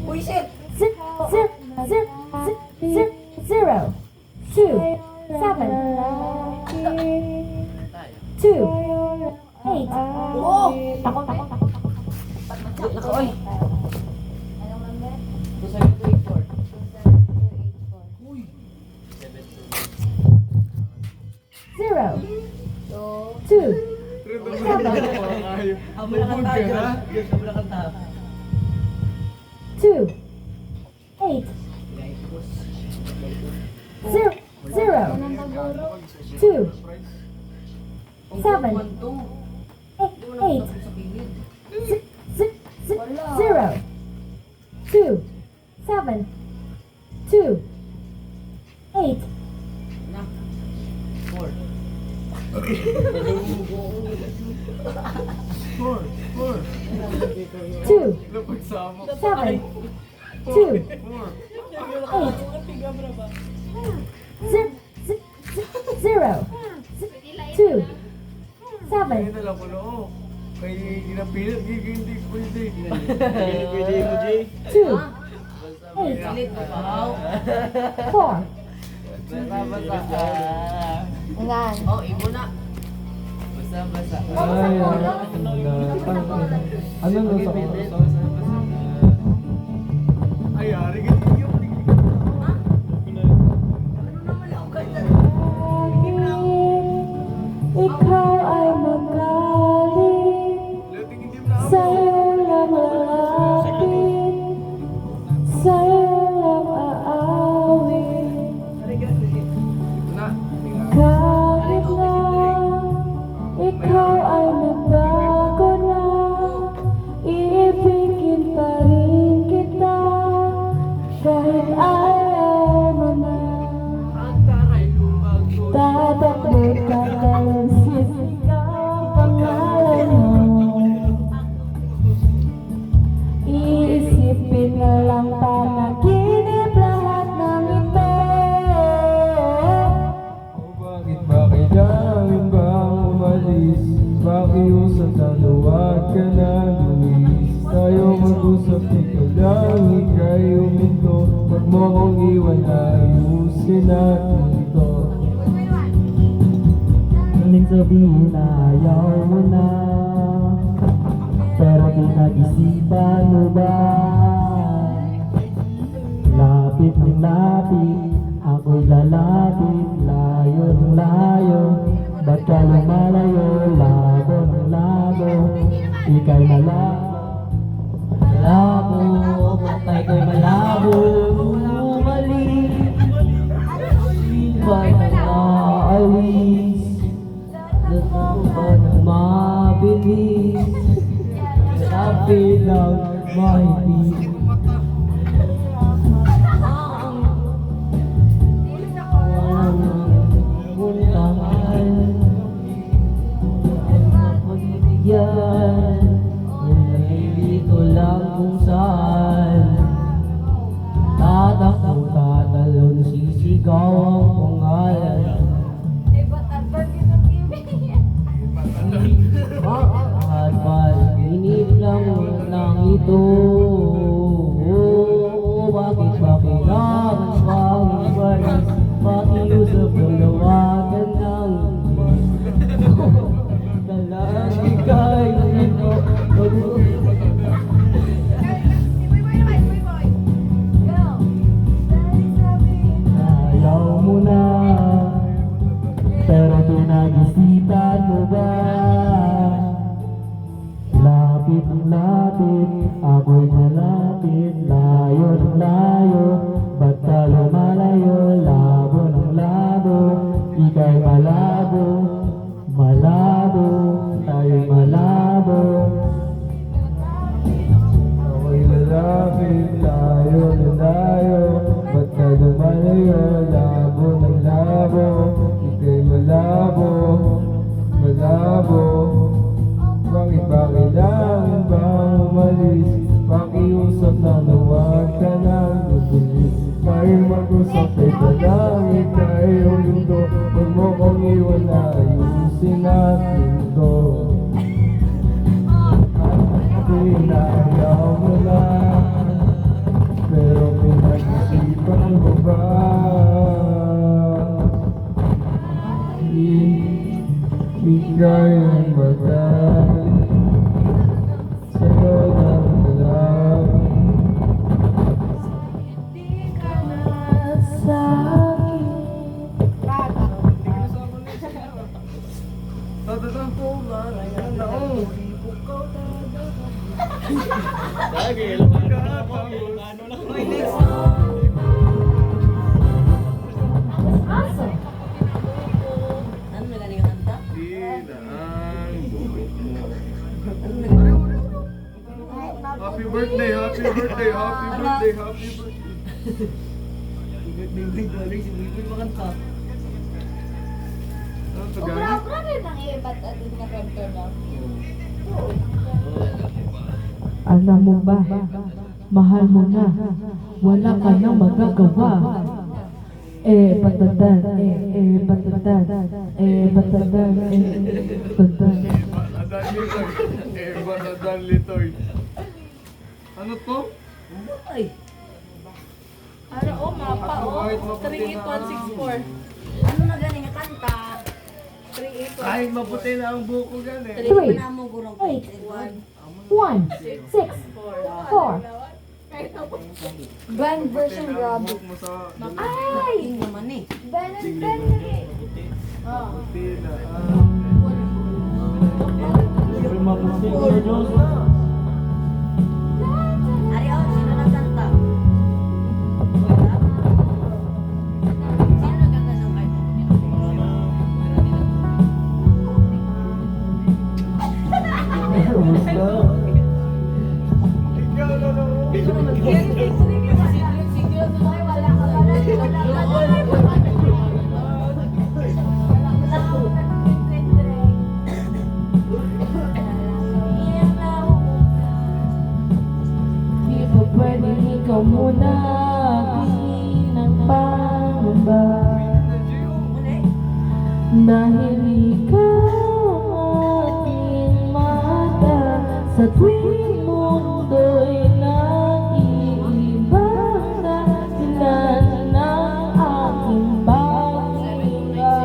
Buisit! 0, 2, 7, 2, 8. Oh! Tako. Naka-oy. 0, 2, Amo na kanta dyan. Amo na kanta. 2, 8, 0, 2, 7, 8, 0, 2, 7, 2, 8. 2, 7, 2, 8, 0, 2, 7, Kay ginapilit, hindi pwede. 2, 8, 4. Ayan. Oh, ibo na. Ay, ano no sa ay, ari ka Ikaw ay magaling, sa'yo lang lalapit, sa'yo lang aawin. Kahit na ikaw ay nagbago na, iibigin pa rin kita, kahit ayaw mo na. Tatakbo ka lang sisigaw ang pangalan mo. Iisipin na lang panaginip lahat ng ito. Bakit kailangan bang umalis? Pakiusap na luwag ka na lumis. Tayo mag-usap, ikaw lang ika'y uminto. Huwag mo kong iwan, ayusin natin ito. Muling sabihin na ayaw mo na, pero pinag-isipan mo ba? Lapit ng lapit, ako'y lalapit, layo ng layo. Ba't ka lumalayo, labo ng labo, ika'y malabo, patay ko'y malabo. Mali, ba'y naalis? Gusto ko nang mabilis, sabi lang mahigpit. Walang puntahan, pagbibigyan, ngunit dito lang kung saan. Tatakbo, tatalon, sisigaw ang pangalan. At pag-inip lang ito, bakit ba kailangan pang ibalis? Pakiusap ng lawagan ng dalang ika'y ito. Ayaw mo na, pero pinag-isipan mo ba? Lapit lapit ng lapit, ako'y nalapit, layo ng layo. Ba't ka lumalayo, labo ng labo, ika'y malabo, malabo, tayo'y malabo. Ako'y lalapit, layo na layo. Ba't ka lumalayo, labo ng labo, ika'y malabo, malabo. Bakit ba kailangan bang umalis? Pakiusap na huwag ka nang lubulis. Tayo mag-usap, teka lang, ika'y iyong mundo. Huwag mo kong iwan na ayusin natin to. Pinayaw mo na, pero pinag-isipan mo ba? Ika'y ang bagal sa'yo lang alam. Hindi ka na sa akin. Tatatang po, marayan na ako. Okay, next song. Awesome. Ano na galing ang kanta? Happy birthday, happy birthday, happy birthday, happy birthday. Big galing si Bibi makanta. Ubra-ubra rin ang iba't atin na kanta na. Alam mo ba, mahal mo na, wala ka nang magagawa. Batadan, batadan, batadan, batadan. Batadan litoy. Ano to? Ay, Ano o, mapa o, 38164. Ano na galing ang kanta? 381. Kahit maputi na ang buko gan eh. Three, na mo gurong 1, 6, 4. Band version grabe. Mo sa Ay! naman eh. Ben and Ben eh. puti na. Ari, oh, sino nagkanta? Sino nagkanta ng kayo? Di ba pwedeng ikaw muna tingin ng pangamba? Dahil ikaw ang aking mata sa tuwing mundo'y nag-iibang dahilan ng aking paghinga.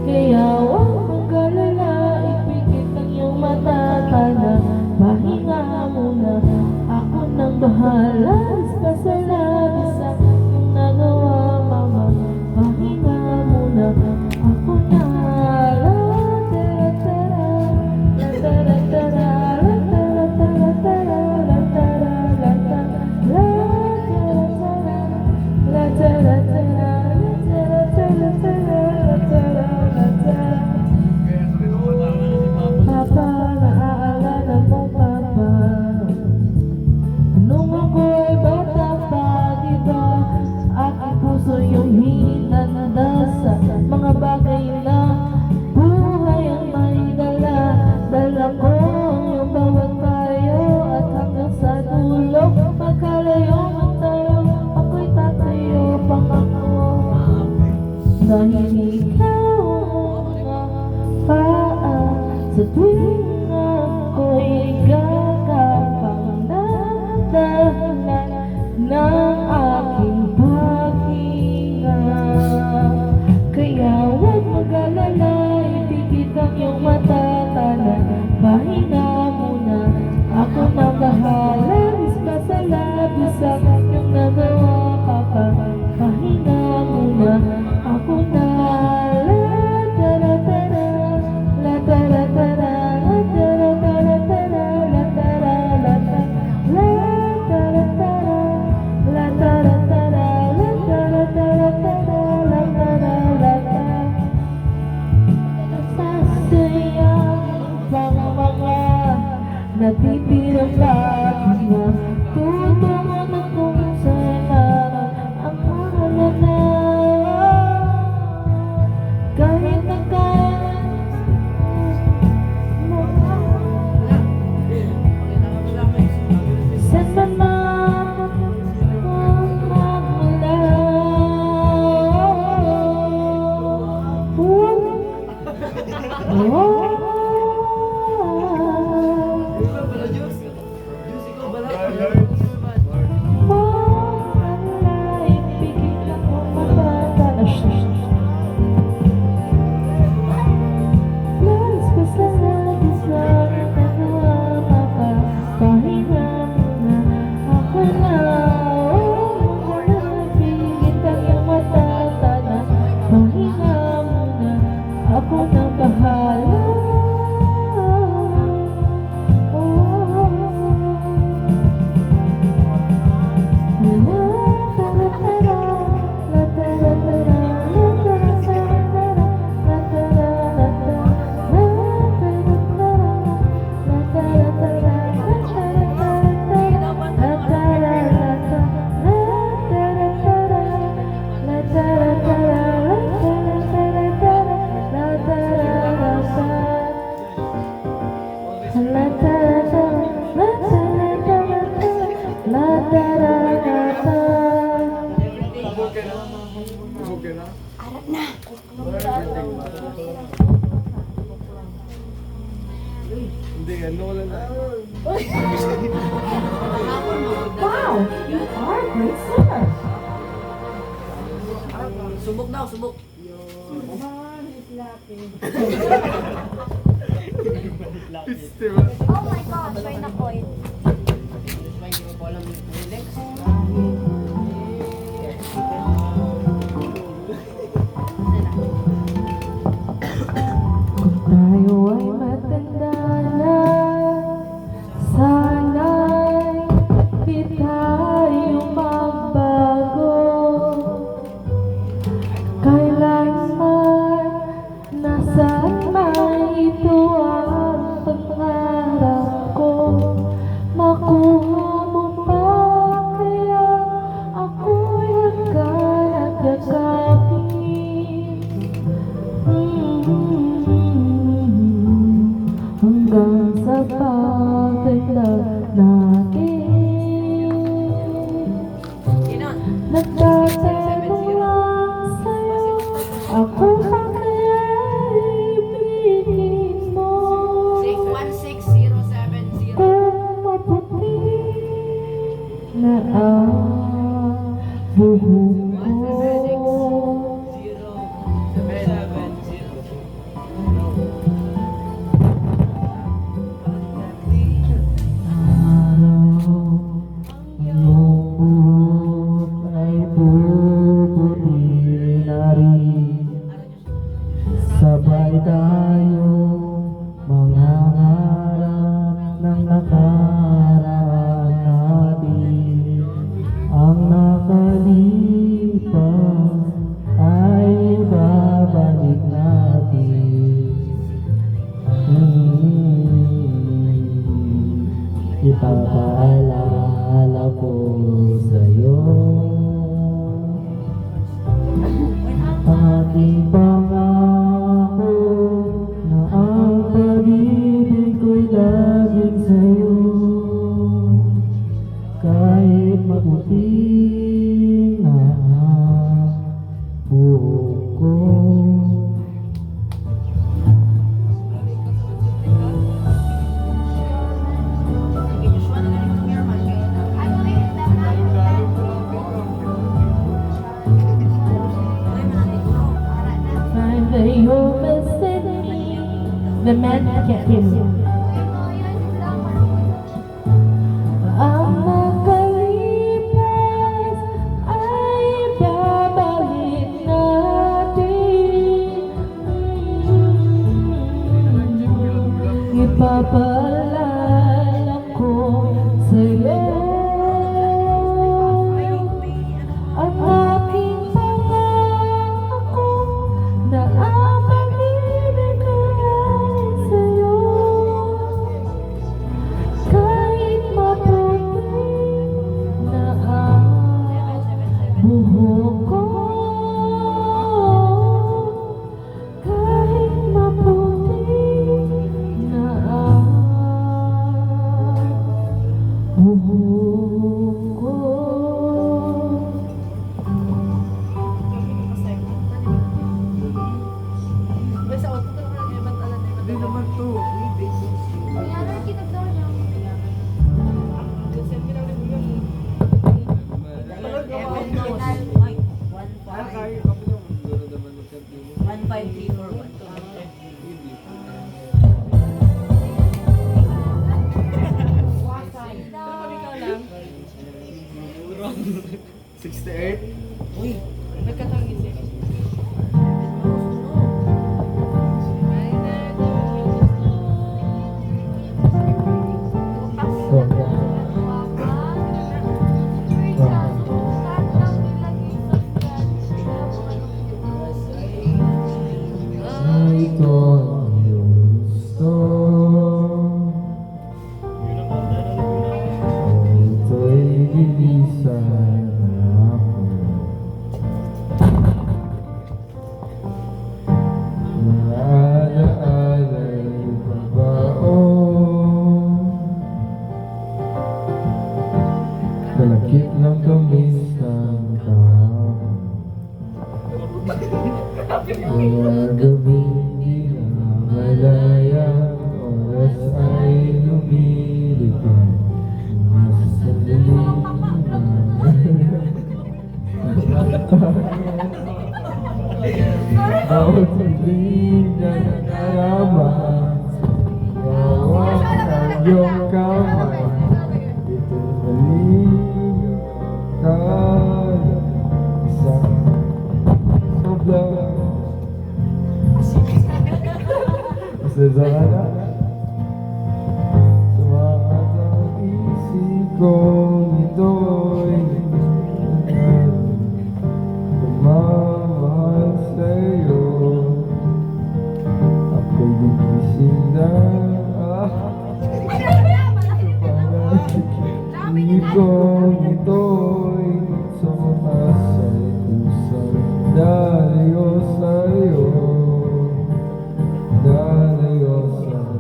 Kaya huwag mag-alala, ipikit ang iyong mata ka na pahinga muna. Ako nang bahala sa salabis sa iyong nagawa, mama. Pahinga muna. Ako na. Papa, naaalala mo, Papa, nung ako'y bata pa, diba? Aking puso yung hinanda sa mga bagay na buhay ang may dala. Dala ko ang iyong bawat payo at hanggang sa dulo, magkalayo man tayo, ako'y tatayo pangako. Dahil ikaw ang paa sa tuwing ako'y gagapang na dahilan ng aking paghinga. Kaya huwag mag-alala, ipikit ang iyong mata, tala, pahinga muna. Ako na bahala, iska sa labis ang iyong nagawa, Papa. Pahinga muna, ako na. La tara tara, la tara tara, la tara tara tara. Napipilang bakit na tutungo na kung saan ang akala na kahit na kaya saan man magmula. Ako nang bahala. Hindi, ano wala na. Wow, you are a great singer. Subok daw, subok. Oh my gosh, may na-point. Tayo ay matanda na, sana'y di tayo magbago. Kailanman, nasaan man ito ang pangarap ko. Makuha mo pa kaya ako'y nagkakapin. Hanggang sa pagtagdag natin, nagtatanong lang sa'yo, ako pa kaya'y ibigin mo. 616070. Kung maputi na ang buhok ko, sabay tayo mangangarap ng nakaraan natin. Ang nakalipas ay babalik natin. Ipapaalala ko sa'yo ang aking pangako na ang pag-ibig ko'y laging sa'yo. Kahit maputi na ang buhok ko, find that you're missing me. The man can't hear me. Ang nakalipas ay babalik natin. Ipapaalala ko sa'yo ang aking pangako na ang pag-ibig ko ay sa'yo. 68? Uy, nagkakagising. Ito ang iyong gusto. Ito'y lilisan ako. Maala-ala'y babaon. Kalakip ng tamis ng kahon. Mga gabi di na malaya, oras ay lumilipad. Mas sandali bawat tulig na nakarama, hawak ang iyong kamay. Ito'y maligaw ka isang sobra. Masaya ka na. Sumakat ang isip kong ito'y magmamahal sa'yo. Ako'y gigising na panaginip kong ito'y sumakasay kusang dalayo sa'yo. Dalayo sa'yo.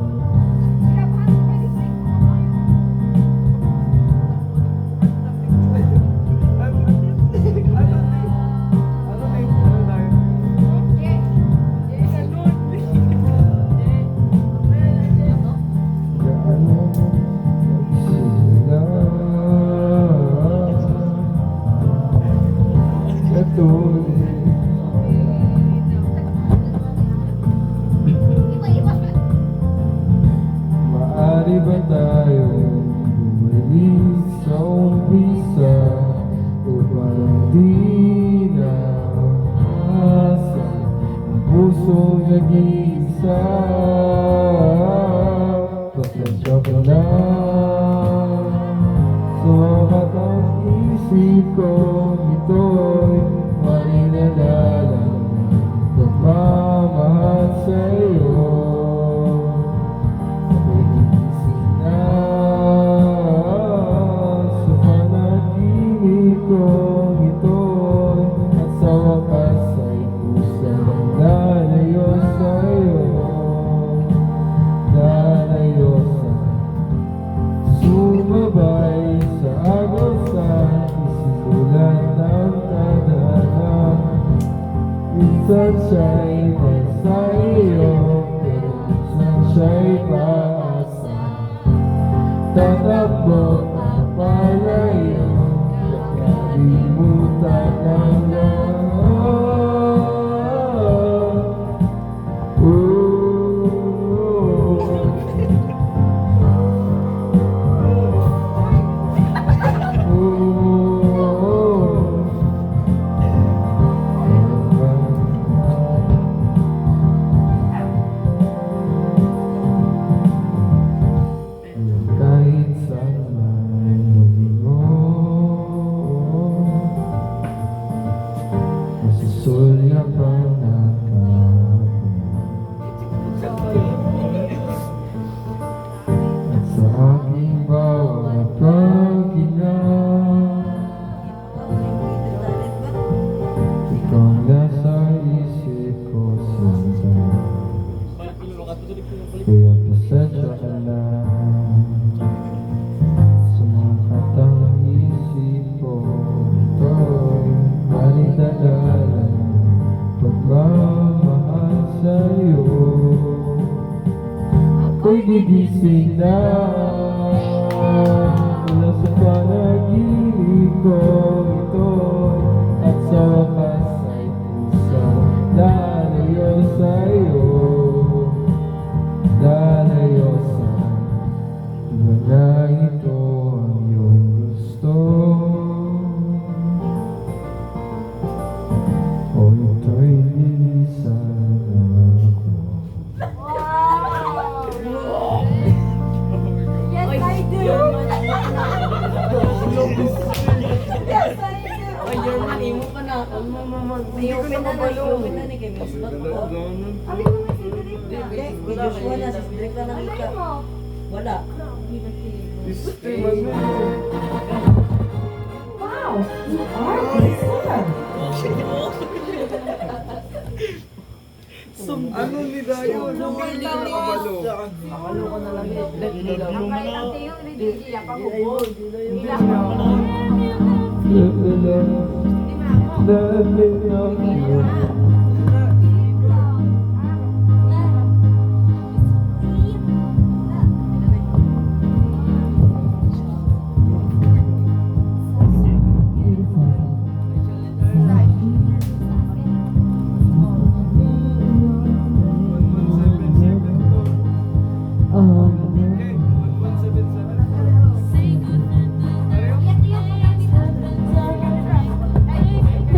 Gaano sila katuloy. Maaari ba tayong bumalik sa umpisa upang di na asa ang puso nag-iisa? Pasensya ka na, sumakat ang isip ko, ito'y maninalala nagmamahal sa'yo. Ako'y gigising na sa panaginip kong ito'y at sa wakas ay kusang lalayo sa'yo. Lalayo sa'yo. Sumabay sa agosan, isinulan ng tadhana. Minsan siya'y masa'yo, pero minsan siya'y paasa. Tatakbo at palayo, nakalimutan ang lahat. Kahit saan man lumingon, masusulyapan ako. At sa aking bawat paghinga, ikaw ang nasa isip ko sinta. Kaya pasensya ka na, sumakat ang isip ko, ito'y malinalala pagmamahal sa'yo. Ako'y gigising na mula sa panaginip ko, ito'y at sa wakas ay kusang lalayo sa'yo. Lalayo sa'yo. Iba na ito ang iyong gusto. Junior man, imo ka na. May open na na, open na ni kay Miss Lot ko. Sabi mo nga si Direk na. Kay Joshua na, si Drake na lang ka. Wala. Wow, you are great singer. Ano ni Dayo? Kabalo ko na lang. Ang kahit ang tiyong ni DJ, apang hubog. Ilang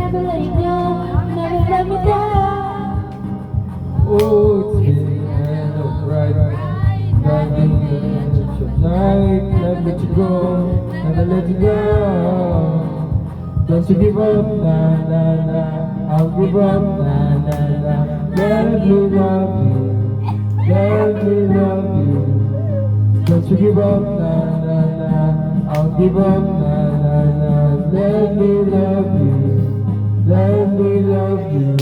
Never let you go, never let me down. Oh, it's the end of right. Driving the edge of night. Never let you go, never let you go. Don't you give up, nah, nah, nah. I'll give up, nah, nah, nah. Let me love you, let me love you. Don't you give up, nah, nah, nah. I'll give up, nah, nah, nah. Let me love you, let me love you.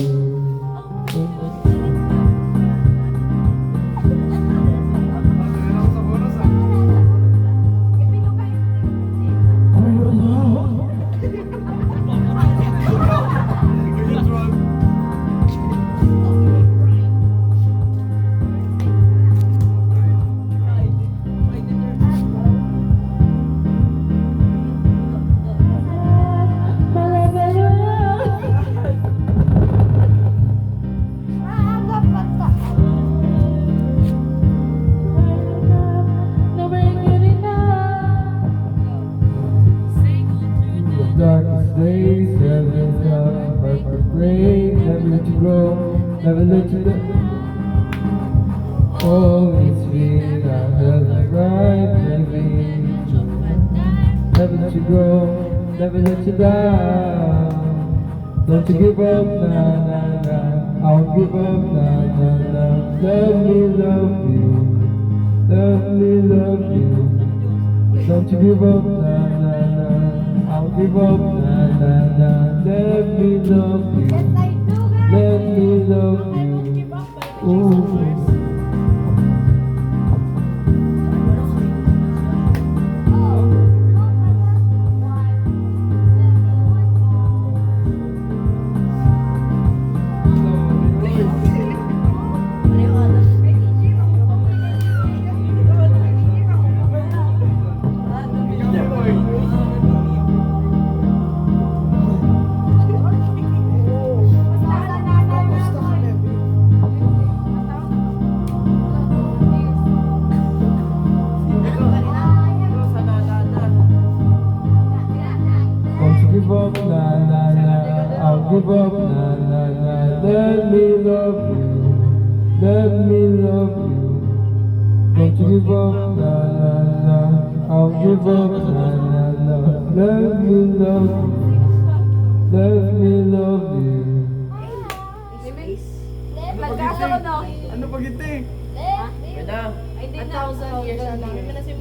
Darkest days, heaven's love, perfect rain, never let you go, never let you go. Oh, it's me, I held it right, never let you go, never let you down. Don't you give up, nah, nah, nah, I'll give up, nah, nah, nah. Let me love you, let me love you. Don't you give up, nah, nah, nah. I'll give up, nah, nah, nah. Let me love you, let me love you. Ooh. Give up, nah, nah, nah. I'll give up, nah, nah, nah. Let me love you, let me love you. Don't you give up, nah, nah, nah. I'll give up, nah, nah, nah. Let me love you, let me love you. Magkakaroon no? Ano pag iti? Pwede. Ay, di na. 1,000 years na namin na si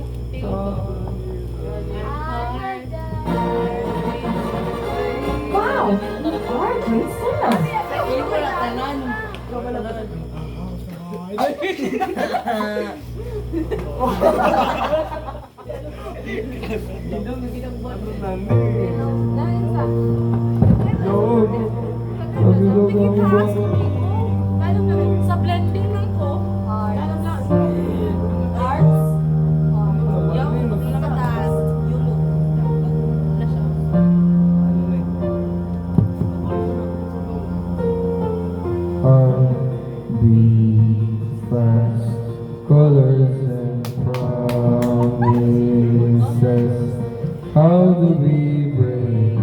Wow, you are great singer. Iyo ko lang tanan. Ikaw pala ba? Dahil sa... No, pag-ilog ang iba. Sa blending lang ko. Arts. Arts. Yung pinakataas. Yung look. Wala siya. Are the first colors and promises. How do we break?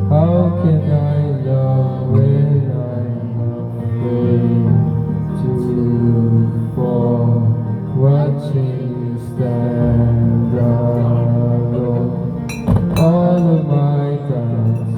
How can I love when I'm afraid to fall? Watching you stand alone. All of my doubts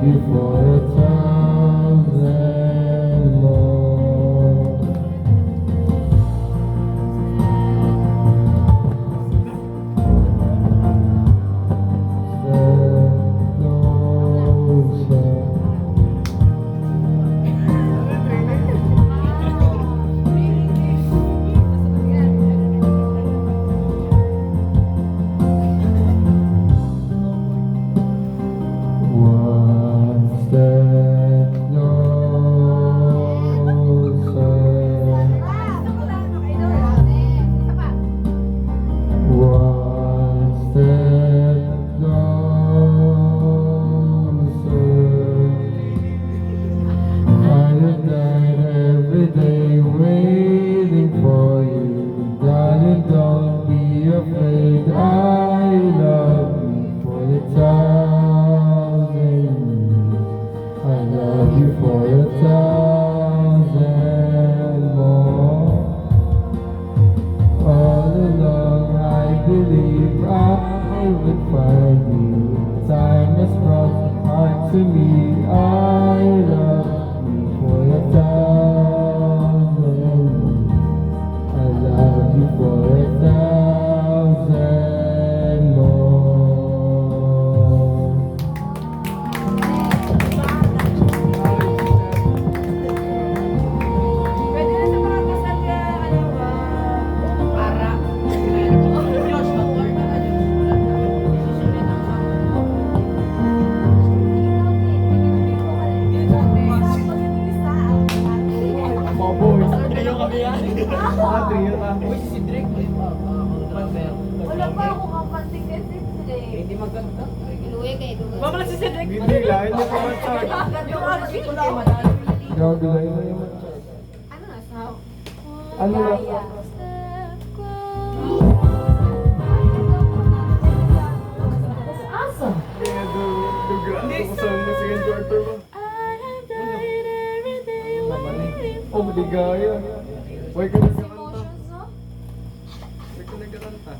love you for a thousand more. One step closer. One step closer. I have died every day waiting for you. Darling, don't be afraid. I love you for the thousand. I love you for a thousand more. All along I believe I would find you. Time has brought you heart to me. I love you for a thousand. I love you for a thousand more. Pwede na sa mga kasal ka, ano ba? Para. Diyos, mag-or na ka, Diyos. Wala na. Susunod ang sa wala pa ako kapansin kasi Hindi maganda. Iluwi kayo. Mama si Cedric. Hindi lang, hindi pa man charge. Gagawin mo yung Ano na sa? Ano na? Asa? Oh, maligaya. Huwag ka na Emotions, no? Huwag ka nagkakanta.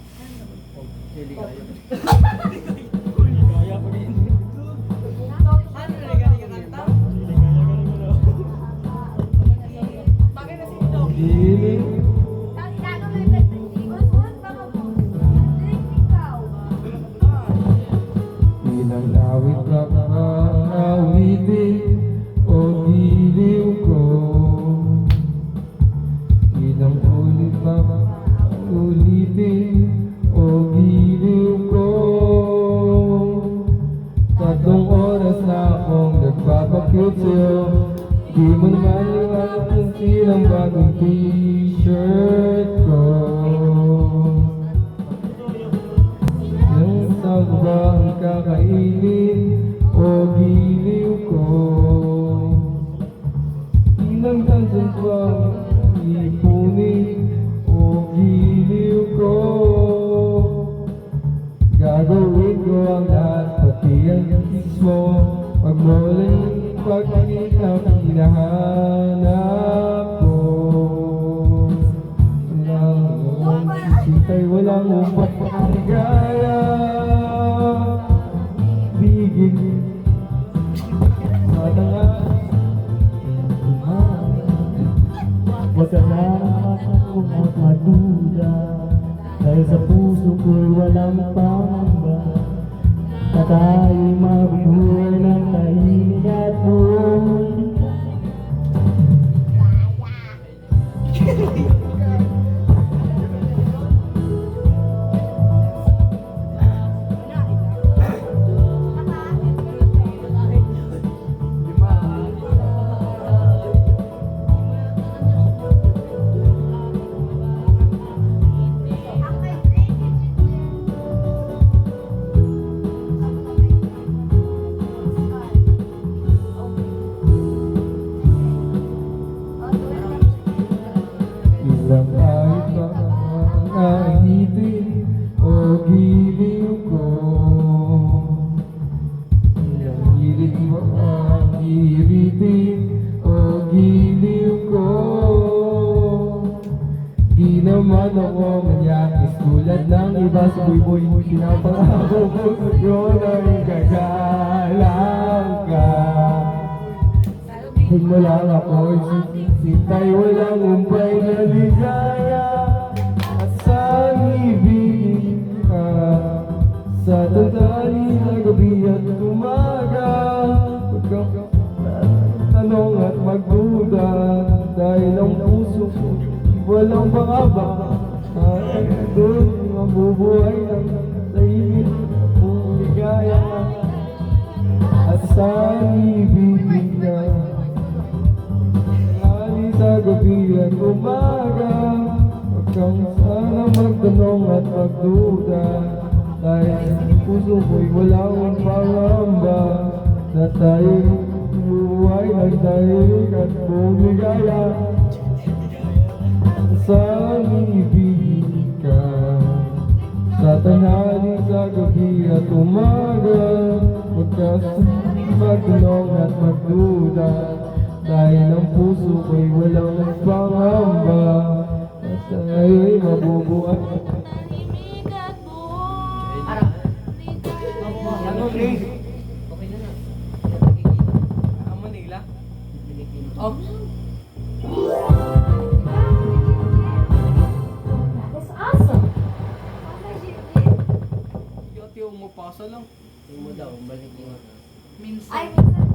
Hiling. Ilang awit ka awitin o giliw ko. Ilang ulit pa ulitin o giliw ko. 3 oras na akong nagpapakyut sa'yo. Di mo naman iwanan kung silang bagong t-shirt ko. Nang saan ba ang kakainin o giliw ko? Ilang tansan ba ang ipunin o giliw ko? Gagawin ko ang lahat, pati ang kiss mo. Pag mo lang pagkakita ang hinahanap ko. Walang sisitay, walang upat paligaya. Bigil matangan. Huwag ka na kung magduda, dahil sa puso ko'y walang pangamba. Na tayo'y mabibuhay ng tahimik at buhay. Ilang kahit pa ang ahitin o giliw ko. Ilang hirit mo ang iritin o giliw ko. Di naman ako manyakis tulad ng iba sa buy-buy. Pinapangako ko yun ay gagalang ka. Isipin mo lang ako'y sintay walang umpay na ligaya. At sa ibigin ka sa tandali na gabi at umaga. Huwag kang tanong at magduda, dahil ang puso ko walang bangaba. Ay doon mabubuhay ng tahimik kung ligaya. At sa ibigin ka tandali sa gabi at umaga. Huwag kang sana magtanong at magduda, dahil ang puso ko'y walang pangamba, na tayo'y buhay ng tahimik at buong ligaya. Saan ibigin ka sa tanghali, sa gabi at umaga. Huwag ka magtanong at magduda, dahil ang puso ko'y walang pangamba, na tayo'y mabubuhay. Tahimik at buong Ara. ligaya. Okay na na. Ang Manila. Oh. That's awesome. Yati yung mapasa lang. Tingin mo daw, balik mo. Minsan. Ay, minsan